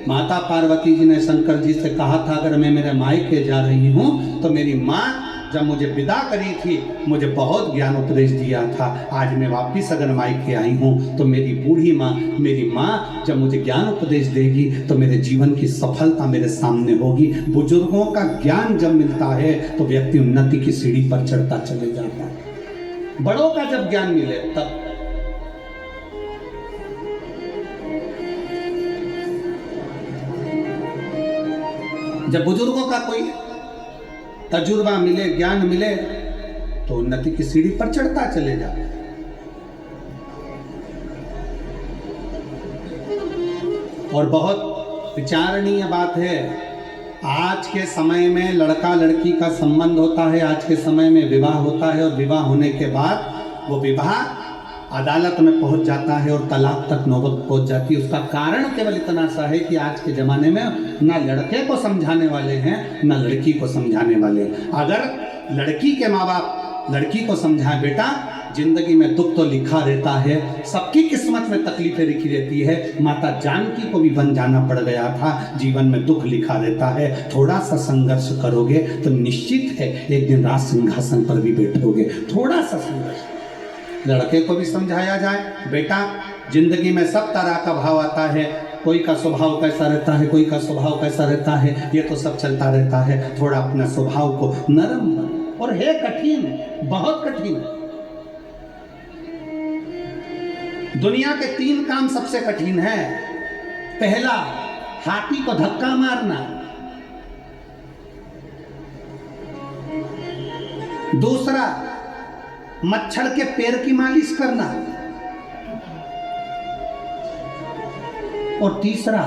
माता पार्वती जी ने शंकर जी से कहा था अगर मैं मेरे मायके जा रही हूँ तो मेरी माँ जब मुझे विदा करी थी मुझे बहुत ज्ञान उपदेश दिया था, आज मैं वापिस अगर मायके आई हूँ तो मेरी बूढ़ी माँ, मेरी माँ जब मुझे ज्ञान उपदेश देगी तो मेरे जीवन की सफलता मेरे सामने होगी। बुजुर्गों का ज्ञान जब मिलता है तो व्यक्ति उन्नति की सीढ़ी पर चढ़ता चले जाता है। बड़ों का जब ज्ञान मिले तब। जब बुजुर्गों का कोई तजुर्बा मिले, ज्ञान मिले तो उन्नति की सीढ़ी पर चढ़ता चले जाए। और बहुत विचारणीय बात है, आज के समय में लड़का लड़की का संबंध होता है, आज के समय में विवाह होता है और विवाह होने के बाद वो विवाह अदालत में पहुंच जाता है और तलाक तक नौबत पहुंच जाती है। उसका कारण केवल इतना सा है कि आज के ज़माने में ना लड़के को समझाने वाले हैं ना लड़की को समझाने वाले हैं। अगर लड़की के माँ बाप लड़की को समझाएं, बेटा जिंदगी में दुख तो लिखा रहता है, सबकी किस्मत में तकलीफें लिखी रहती है, माता जानकी को भी बन जाना पड़ गया था, जीवन में दुख लिखा रहता है, थोड़ा सा संघर्ष करोगे तो निश्चित है एक दिन राज सिंहासन पर भी बैठोगे। थोड़ा सा संघर्ष। लड़के को भी समझाया जाए, बेटा जिंदगी में सब तरह का भाव आता है, कोई का स्वभाव कैसा रहता है, कोई का स्वभाव कैसा रहता है, ये तो सब चलता रहता है, थोड़ा अपना स्वभाव को नरम बनो। और है कठिन, बहुत कठिन। दुनिया के 3 काम सबसे कठिन है। पहला, हाथी को धक्का मारना। दूसरा, मच्छर के पैर की मालिश करना। और तीसरा,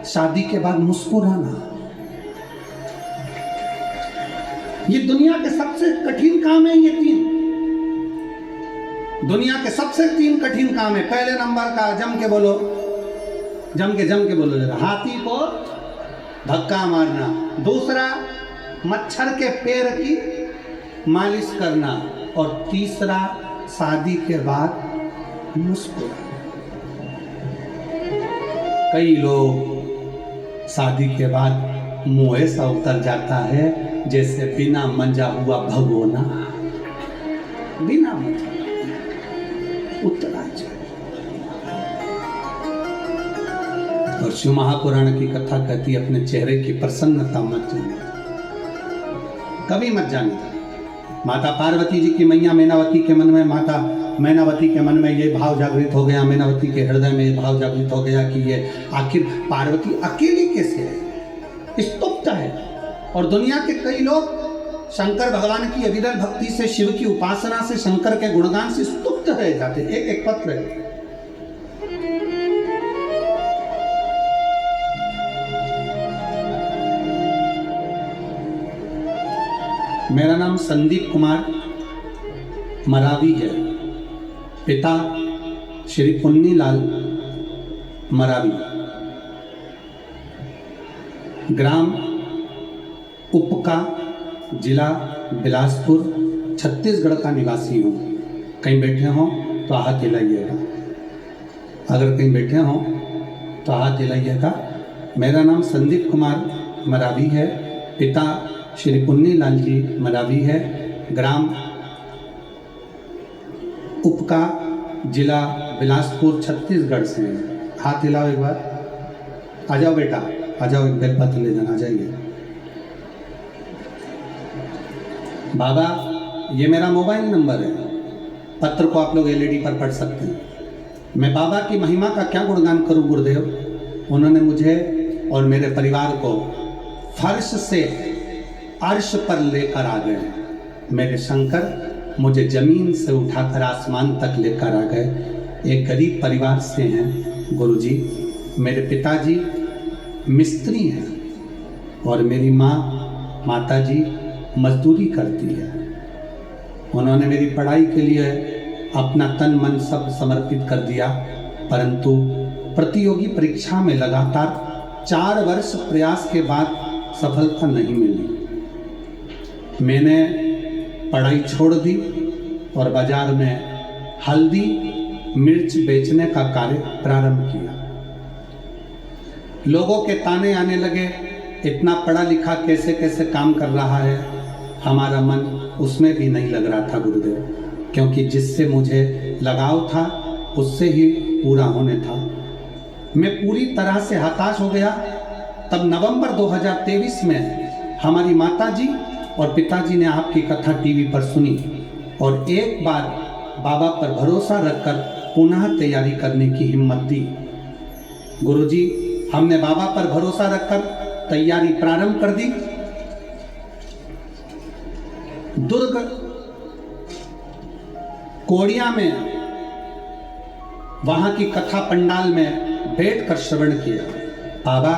शादी के बाद मुस्कुराना। ये दुनिया के सबसे कठिन काम है, ये 3 दुनिया के सबसे 3 कठिन काम है। पहले नंबर का जम के बोलो जरा, हाथी को धक्का मारना। दूसरा, मच्छर के पैर की मालिश करना। और तीसरा, शादी के बाद मुस्कुराना। कई लोग शादी के बाद मुंह ऐसा उतर जाता है जैसे बिना मंजा हुआ भगोना, बिना मंजा उतरा जाए। और शिव महापुराण की कथा कहती है, अपने चेहरे की प्रसन्नता मत जाने, कभी मत जाने। माता पार्वती जी की मैया मैनावती के मन में, माता मैनावती के मन में ये भाव जागृत हो गया, मैनावती के हृदय में ये भाव जागृत हो गया कि ये आखिर पार्वती अकेली कैसे है, स्तुप्त है। और दुनिया के कई लोग शंकर भगवान की अविरल भक्ति से, शिव की उपासना से, शंकर के गुणगान से स्तुप्त रह जाते। एक पत्र है, मेरा नाम संदीप कुमार मरावी है, पिता श्री पुन्नीलाल मरावी, ग्राम उपका, जिला बिलासपुर, छत्तीसगढ़ का निवासी हूँ। कहीं बैठे हों तो हाथ हिलाइएगा, अगर कहीं बैठे हों तो हाथ हिलाइएगा। मेरा नाम संदीप कुमार मरावी है, पिता श्री पुन्नीलाल जी मरावी है, ग्राम उपका, जिला बिलासपुर, छत्तीसगढ़ से हैं। हाथ हिलाओ एक बार, आ जाओ बेटा, आ जाओ, एक बेलपत्र ले जाना, आ जाइए। बाबा, ये मेरा मोबाइल नंबर है, पत्र को आप लोग एलईडी पर पढ़ सकते हैं। मैं बाबा की महिमा का क्या गुणगान करूं गुरुदेव। उन्होंने मुझे और मेरे परिवार को फर्श से अर्श पर लेकर आ गए। मेरे शंकर मुझे जमीन से उठाकर आसमान तक लेकर आ गए। एक गरीब परिवार से हैं गुरुजी। मेरे पिताजी मिस्त्री हैं और मेरी माताजी मजदूरी करती है। उन्होंने मेरी पढ़ाई के लिए अपना तन मन सब समर्पित कर दिया, परंतु प्रतियोगी परीक्षा में लगातार 4 वर्ष प्रयास के बाद सफलता नहीं मिली। मैंने पढ़ाई छोड़ दी और बाजार में हल्दी मिर्च बेचने का कार्य प्रारंभ किया। लोगों के ताने आने लगे, इतना पढ़ा लिखा कैसे कैसे काम कर रहा है। हमारा मन उसमें भी नहीं लग रहा था गुरुदेव, क्योंकि जिससे मुझे लगाव था उससे ही पूरा होने था। मैं पूरी तरह से हताश हो गया। तब नवंबर 2023 में हमारी माताजी और पिताजी ने आपकी कथा टीवी पर सुनी और एक बार बाबा पर भरोसा रखकर पुनः तैयारी करने की हिम्मत दी। गुरुजी, हमने बाबा पर भरोसा रखकर तैयारी प्रारंभ कर दी। दुर्ग कोड़िया में वहां की कथा पंडाल में बैठकर श्रवण किया। बाबा,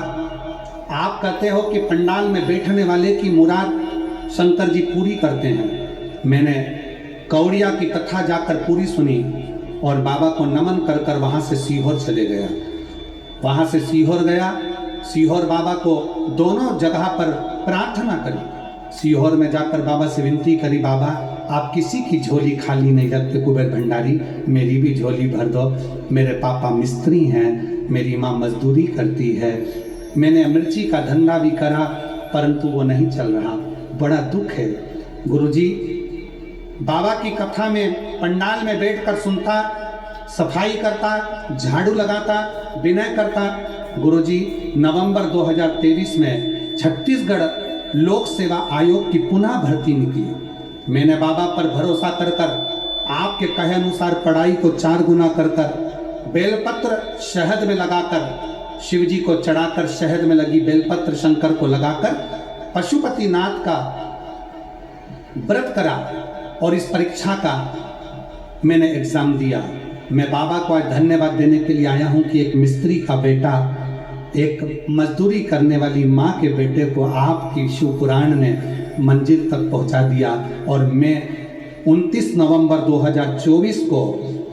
आप कहते हो कि पंडाल में बैठने वाले की मुराद शंकर जी पूरी करते हैं। मैंने कौड़िया की कथा जाकर पूरी सुनी और बाबा को नमन कर कर वहाँ से सीहोर चले गया। वहाँ से सीहोर गया, सीहोर बाबा को दोनों जगह पर प्रार्थना करी। सीहोर में जाकर बाबा से विनती करी, बाबा आप किसी की झोली खाली नहीं रखते कुबेर भंडारी, मेरी भी झोली भर दो। मेरे पापा मिस्त्री हैं, मेरी माँ मजदूरी करती है। मैंने मिर्ची का धंधा भी करा परंतु वो नहीं चल रहा, बड़ा दुख है। गुरुजी, बाबा की कथा में पंडाल में बैठकर सुनता, सफाई करता, झाड़ू लगाता, विनय करता। गुरुजी, नवंबर 2023 में छत्तीसगढ़ लोक सेवा आयोग की पुनः भर्ती निकली। मैंने बाबा पर भरोसा कर कर आपके कहे अनुसार पढ़ाई को 4 गुना कर कर बेलपत्र शहद में लगाकर, शिव जी को चढ़ाकर शहद में लगी बेलपत्र शंकर को लगाकर पशुपतिनाथ का व्रत करा और इस परीक्षा का मैंने एग्जाम दिया। मैं बाबा को आज धन्यवाद देने के लिए आया हूं कि एक मिस्त्री का बेटा, एक मजदूरी करने वाली माँ के बेटे को आपकी शिव पुराण ने मंजिल तक पहुंचा दिया और मैं 29 नवंबर 2024 को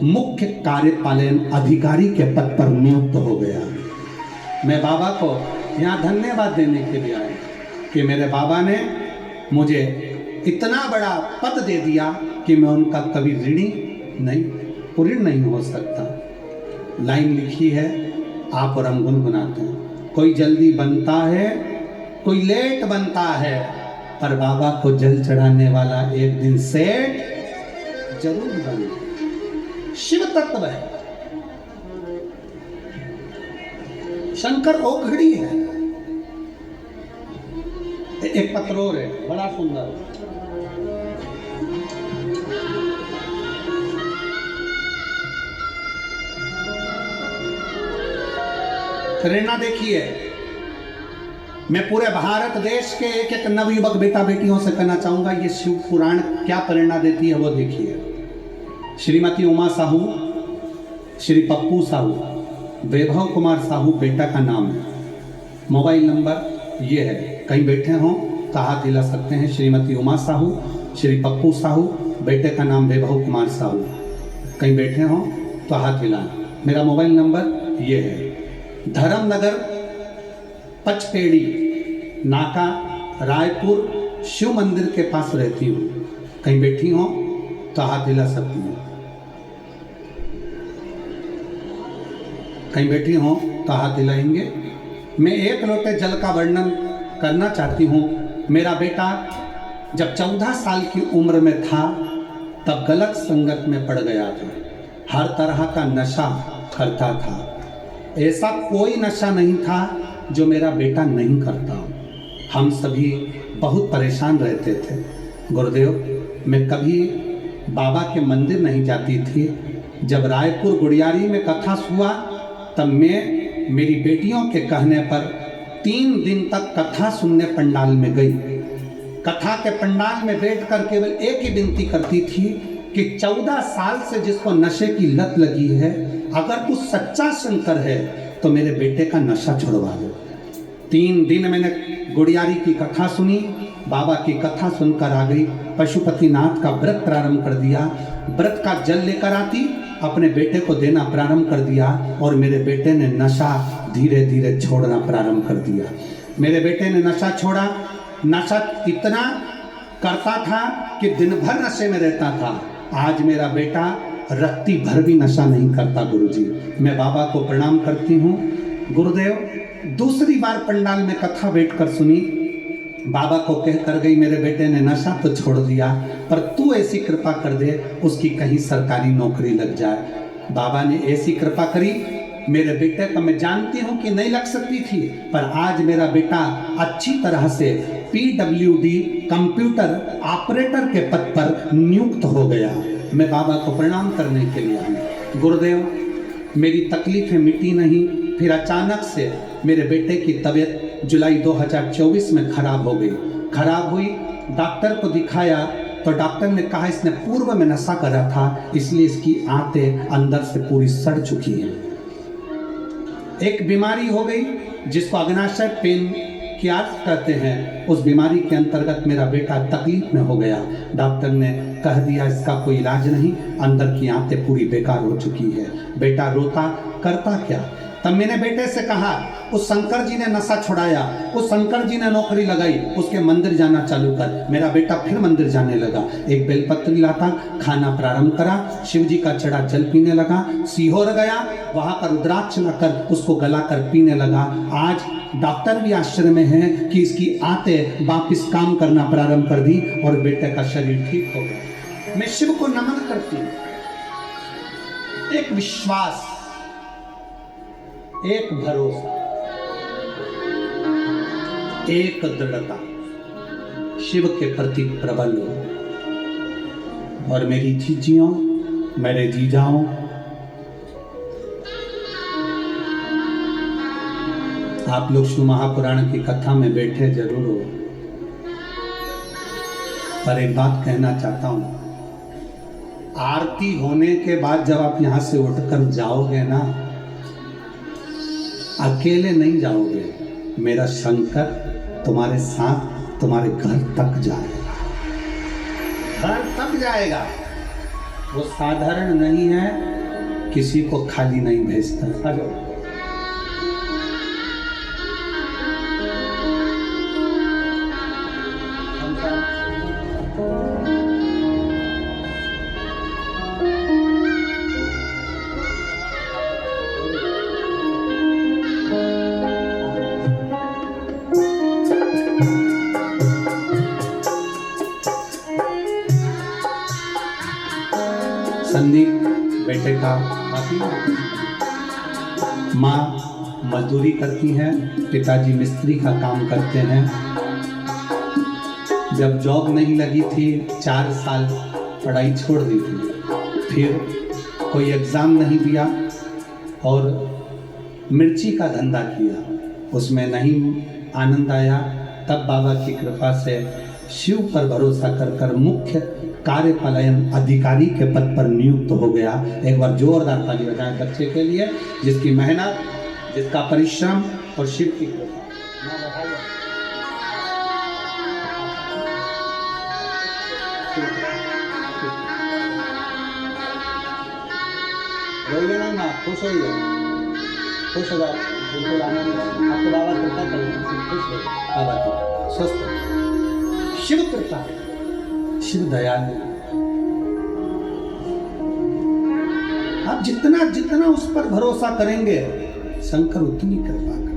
मुख्य कार्यपालन अधिकारी के पद पर नियुक्त हो गया। मैं बाबा को यहाँ धन्यवाद देने के लिए आया कि मेरे बाबा ने मुझे इतना बड़ा पद दे दिया कि मैं उनका कभी ऋण नहीं हो सकता। लाइन लिखी है, आप और हम गुनगुनाते हैं। कोई जल्दी बनता है, कोई लेट बनता है, पर बाबा को जल चढ़ाने वाला एक दिन सेठ जरूर बने। शिव तत्व है, शंकर ओघड़ी है। एक पत्रोर है, बड़ा सुंदर। प्रेरणा देखिए, मैं पूरे भारत देश के एक एक नवयुवक बेटा बेटियों से कहना चाहूंगा, ये शिव पुराण क्या प्रेरणा देती है वो देखिए। श्रीमती उमा साहू, श्री पप्पू साहू, वैभव कुमार साहू बेटा का नाम है। मोबाइल नंबर ये है, कहीं बैठे हों तो हाथ हिला सकते हैं। श्रीमती उमा साहू, श्री पप्पू साहू, बेटे का नाम वैभव कुमार साहू, कहीं बैठे हों तो हाथ हिलाएं। मेरा मोबाइल नंबर ये है। धर्मनगर पचपेड़ी नाका रायपुर शिव मंदिर के पास रहती हूँ, कहीं बैठी हो तो हाथ हिला सकती हूँ। कहीं बैठी हो तो हाथ हिलाएंगे। मैं एक लोटे जल का वर्णन करना चाहती हूँ। मेरा बेटा जब 14 साल की उम्र में था तब गलत संगत में पड़ गया था। हर तरह का नशा करता था। ऐसा कोई नशा नहीं था जो मेरा बेटा नहीं करता। हम सभी बहुत परेशान रहते थे। गुरुदेव, मैं कभी बाबा के मंदिर नहीं जाती थी। जब रायपुर गुड़ियारी में कथा हुआ तब मैं मेरी बेटियों के कहने पर 3 दिन तक कथा सुनने पंडाल में गई। कथा के पंडाल में बैठकर केवल एक ही विनती करती थी कि 14 साल से जिसको नशे की लत लगी है, अगर तू सच्चा शंकर है तो मेरे बेटे का नशा छुड़वा दो। 3 दिन मैंने गुड़ियारी की कथा सुनी, बाबा की कथा सुनकर आ गई। पशुपतिनाथ का व्रत प्रारंभ कर दिया। व्रत का जल लेकर आती, अपने बेटे को देना प्रारंभ कर दिया और मेरे बेटे ने नशा धीरे धीरे छोड़ना प्रारंभ कर दिया। मेरे बेटे ने नशा छोड़ा। नशा इतना करता था कि दिन भर नशे में रहता था। आज मेरा बेटा रत्ती भर भी नशा नहीं करता। गुरुजी, मैं बाबा को प्रणाम करती हूँ। गुरुदेव, दूसरी बार पंडाल में कथा बैठकर सुनी। बाबा को कह कर गई, मेरे बेटे ने नशा तो छोड़ दिया, पर तू ऐसी कृपा कर दे उसकी कहीं सरकारी नौकरी लग जाए। बाबा ने ऐसी कृपा करी। मेरे बेटे को मैं जानती हूँ कि नहीं लग सकती थी, पर आज मेरा बेटा अच्छी तरह से PWD कंप्यूटर ऑपरेटर के पद पर नियुक्त हो गया। मैं बाबा को प्रणाम करने के लिए आई। गुरुदेव, मेरी तकलीफें मिटी नहीं। फिर अचानक से मेरे बेटे की तबीयत जुलाई 2024 में खराब हो गई। खराब हुई, डॉक्टर को दिखाया तो डॉक्टर ने कहा इसने पूर्व में नशा करा था, इसलिए इसकी आंतें अंदर से पूरी सड़ चुकी हैं। एक बीमारी हो गई जिसको अग्नाशय पेन की आर्ट कहते हैं। उस बीमारी के अंतर्गत मेरा बेटा तकलीफ में हो गया। डॉक्टर ने कह दिया इसका कोई इलाज नहीं, अंदर की आंतें पूरी बेकार हो चुकी है। बेटा रोता, करता क्या? तब मैंने बेटे से कहा, उस शंकर जी ने नशा छुड़ाया, उस शंकर जी ने नौकरी लगाई, उसके मंदिर जाना चालू कर। मेरा बेटा फिर मंदिर जाने लगा। एक बेलपत्री लाता, खाना प्रारंभ करा, शिव जी का चढ़ा जल पीने लगा। सीहोर गया, वहाँ का रुद्राक्ष लाकर उसको गलाकर पीने लगा। आज डॉक्टर भी आश्चर्य में है कि इसकी आंतें वापिस काम करना प्रारंभ कर दी और बेटे का शरीर ठीक हो गया। मैं शिव को नमन करती हूँ। एक विश्वास, एक भरोसा, एक दृढ़ता शिव के प्रति प्रबल हो। और मेरी जीजियों, मेरे जीजाओं, आप लोग शिव महापुराण की कथा में बैठे जरूर हो, पर एक बात कहना चाहता हूं। आरती होने के बाद जब आप यहां से उठकर जाओगे ना, अकेले नहीं जाओगे। मेरा शंकर तुम्हारे साथ तुम्हारे घर तक जाएगा, घर तक जाएगा। वो साधारण नहीं है, किसी को खाली नहीं भेजता। आ जाओ। संदीप बेटे का माँ मजदूरी करती हैं, पिताजी मिस्त्री का काम करते हैं। जब जॉब नहीं लगी थी 4 साल पढ़ाई छोड़ दी थी, फिर कोई एग्ज़ाम नहीं दिया और मिर्ची का धंधा किया, उसमें नहीं आनंद आया। तब बाबा की कृपा से शिव पर भरोसा कर मुख्य कार्यपालन अधिकारी के पद पर नियुक्त हो गया। एक बार जोरदार ताली बजाएं बच्चे के लिए, जिसकी मेहनत, जिसका परिश्रम और शिव की कृपा। रोइए ना माँ, खुश होइए, खुश हो जाओ, बिल्कुल आनंद। आपको बाबा कृपा करेंगे, खुश हो बाबा की, स्वस्थ हो। शिव कृपा, शिव दयालु। आप जितना जितना उस पर भरोसा करेंगे, शंकर उतनी कृपा करेंगे।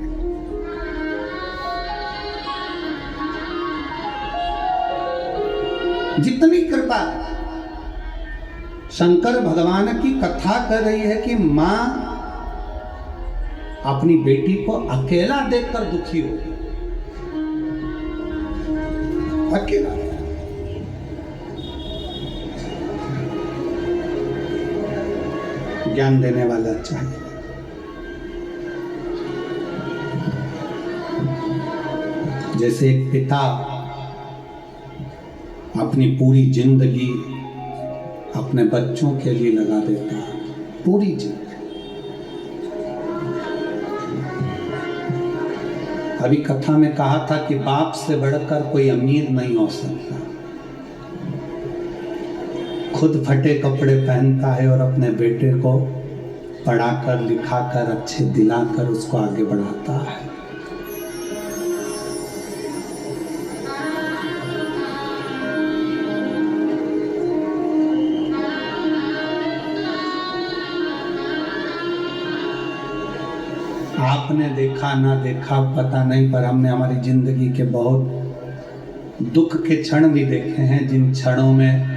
जितनी कृपा। शंकर भगवान की कथा कर रही है कि मां अपनी बेटी को अकेला देखकर दुखी हो, अकेला। ज्ञान देने वाला चाहिए। जैसे एक पिता अपनी पूरी जिंदगी अपने बच्चों के लिए लगा देता है, पूरी जिंदगी। अभी कथा में कहा था कि बाप से बढ़कर कोई अमीर नहीं हो सकता। खुद फटे कपड़े पहनता है और अपने बेटे को पढ़ाकर लिखाकर अच्छे दिलाकर उसको आगे बढ़ाता है। आपने देखा ना देखा पता नहीं, पर हमने हमारी जिंदगी के बहुत दुख के क्षण भी देखे हैं, जिन क्षणों में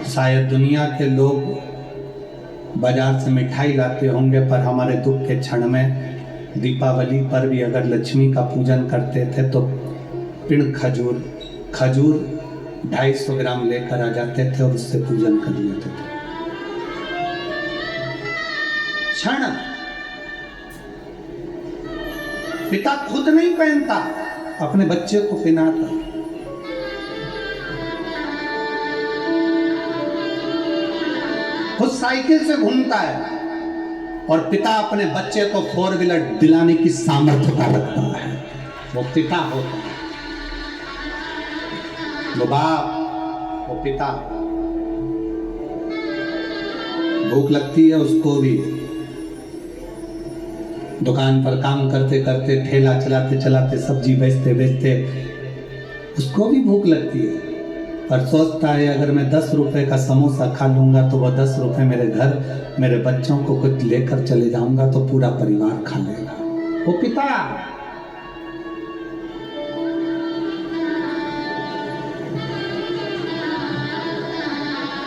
शायद दुनिया के लोग बाजार से मिठाई लाते होंगे, पर हमारे दुख के क्षण में दीपावली पर भी अगर लक्ष्मी का पूजन करते थे तो पिंड खजूर 250 ग्राम लेकर आ जाते थे और उससे पूजन कर लेते थे। क्षण पिता खुद नहीं पहनता, अपने बच्चे को पहनाता। खुद साइकिल से घूमता है और पिता अपने बच्चे को 4 व्हीलर दिलाने की सामर्थ्यता रखता है। वो पिता होता है, वो बाप, वो पिता। भूख लगती है उसको भी, दुकान पर काम करते करते, ठेला चलाते चलाते, सब्जी बेचते बेचते उसको भी भूख लगती है, पर सोचता है अगर मैं 10 रुपए का समोसा खा लूंगा तो वह 10 रुपए मेरे घर मेरे बच्चों को कुछ लेकर चले जाऊंगा तो पूरा परिवार खा लेगा। वो पिता।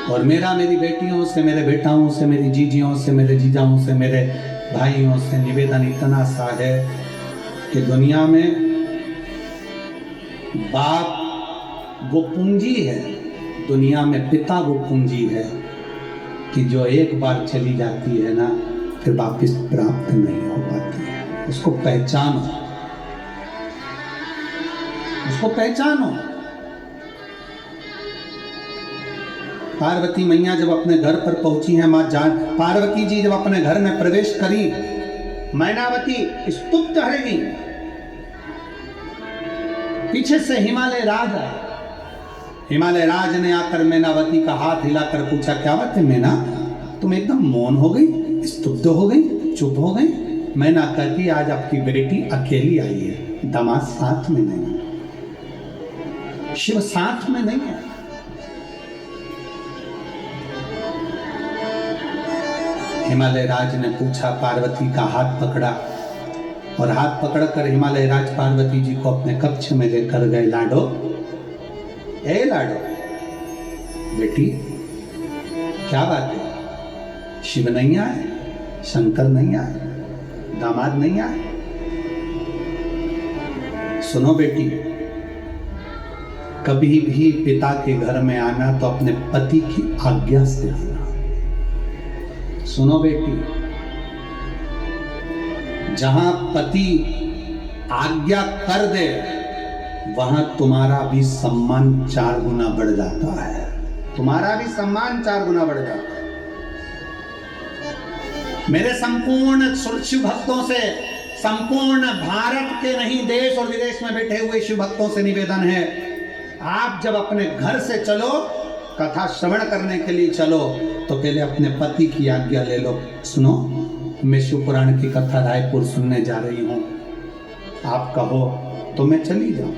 और मेरा मेरी बेटियों से, मेरे बेटाओं से, मेरी जीजियों से, मेरे जीजाओं से, मेरे भाइयों से निवेदन इतना सा है कि दुनिया में बाप वो पूंजी है, दुनिया में पिता वो पूंजी है कि जो एक बार चली जाती है ना, फिर वापस प्राप्त नहीं हो पाती है। उसको पहचानो, उसको पहचानो। पार्वती मैया जब अपने घर पर पहुंची हैं, माँ जान पार्वती जी जब अपने घर में प्रवेश करी मैनावती स्तुप्त रहेगी। पीछे से हिमालय राज आया। हिमालय राज ने आकर मैनावती का हाथ हिलाकर पूछा, क्या बात है मैना, तुम एकदम मौन हो गई, स्तुप्त हो गई, चुप हो गई। मैना कहती, आज आपकी बेटी अकेली आई है, दामाद साथ में नहीं, शिव साथ में नहीं है। हिमालय राज ने पूछा, पार्वती का हाथ पकड़ा और हाथ पकड़कर हिमालय राज पार्वती जी को अपने कक्ष में लेकर गए। लाडो, ए लाडो, बेटी क्या बात है, शिव नहीं आए, शंकर नहीं आए, दामाद नहीं आए? सुनो बेटी, कभी भी पिता के घर में आना तो अपने पति की आज्ञा से आना। सुनो बेटी, जहां पति आज्ञा कर दे वहां तुम्हारा भी सम्मान 4 गुना बढ़ जाता है। तुम्हारा भी सम्मान 4 गुना बढ़ जाता है। मेरे संपूर्ण शिव भक्तों से, संपूर्ण भारत के नहीं देश और विदेश में बैठे हुए शिव भक्तों से निवेदन है, आप जब अपने घर से चलो, कथा श्रवण करने के लिए चलो, तो पहले अपने पति की आज्ञा ले लो। सुनो, मैं शिव पुराण की कथा रायपुर सुनने जा रही हूं, आप कहो तो मैं चली जाऊं।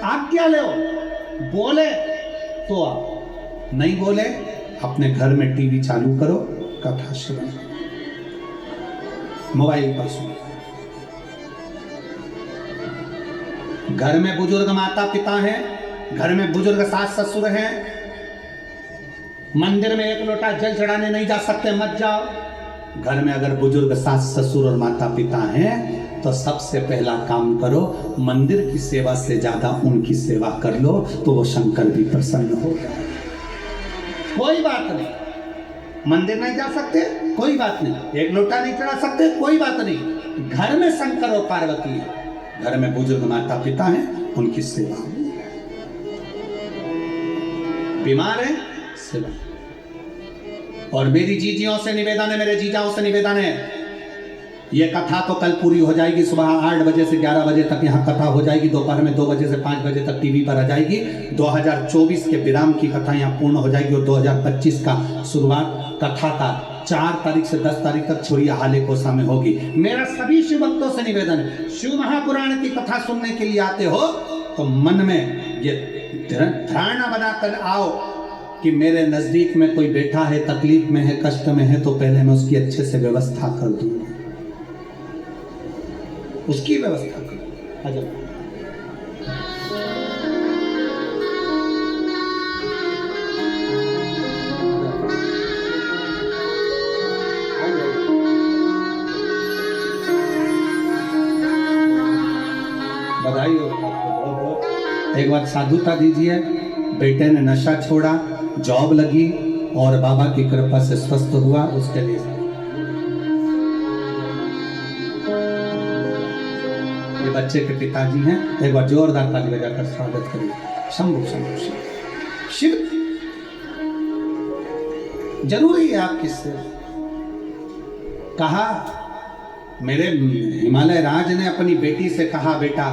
आज्ञा लो, बोले तो आप, नहीं बोले अपने घर में टीवी चालू करो, कथा श्रवण करो, मोबाइल पर सुनो। घर में बुजुर्ग माता पिता हैं, घर में बुजुर्ग सास ससुर हैं, मंदिर में 1 लोटा जल चढ़ाने नहीं जा सकते, मत जाओ। घर में अगर बुजुर्ग सास ससुर और माता पिता हैं तो सबसे पहला काम करो, मंदिर की सेवा से ज्यादा उनकी सेवा कर लो, तो वो शंकर भी प्रसन्न हो जाए। कोई बात नहीं, मंदिर नहीं जा सकते, कोई बात नहीं, 1 लोटा नहीं चढ़ा सकते, कोई बात नहीं, घर में शंकर और पार्वती है, घर में बुजुर्ग माता पिता हैं, उनकी सेवा। बीमार है, सेवा। और मेरी जीजियों से निवेदन है, मेरे जीजाओं से निवेदन है, ये कथा तो कल पूरी हो जाएगी, सुबह 8 बजे से 11 बजे तक यहाँ कथा हो जाएगी, दोपहर में 2 बजे से 5 बजे तक टीवी पर आ जाएगी। 2024 के विराम की कथा यहाँ पूर्ण हो जाएगी और 2025 का शुरुआत कथा का 4 तारीख से 10 तारीख तक छोड़िए हाले कोसा में होगी। मेरा सभी शिव भक्तों से निवेदन है, शिव महापुराण की कथा सुनने के लिए आते हो तो मन में ये धारणा बनाकर आओ कि मेरे नजदीक में कोई बैठा है, तकलीफ में है, कष्ट में है, तो पहले मैं उसकी अच्छे से व्यवस्था कर दूं, उसकी व्यवस्था करो। आजा। बधाई हो बहुत बहुत। एक बार साधुता दीजिए, बेटे ने नशा छोड़ा, जॉब लगी और बाबा की कृपा से स्वस्थ हुआ, उसके लिए ये बच्चे के पिताजी हैं। एक बार जोरदार ताली बजाकर स्वागत करिए। शंभु शंभु शंभु। शिव जरूरी है आपकी सेवा। कहा, मेरे हिमालय राज ने अपनी बेटी से कहा, बेटा,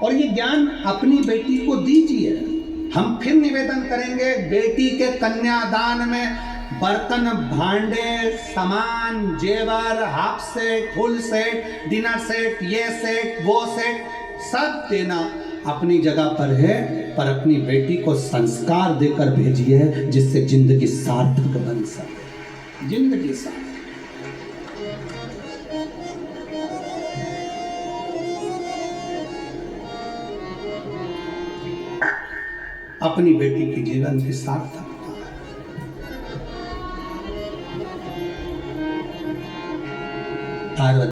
और ये ज्ञान अपनी बेटी को दीजिए। हम फिर निवेदन करेंगे, बेटी के कन्यादान में बर्तन, भांडे, सामान, जेवर, half set, full set, dinner set, ये सेट, वो सेट, सब देना अपनी जगह पर है, पर अपनी बेटी को संस्कार देकर भेजिए जिससे जिंदगी सार्थक बन सके। जिंदगी सार्थक। अपनी बेटी की जीवन की सार्थकता है।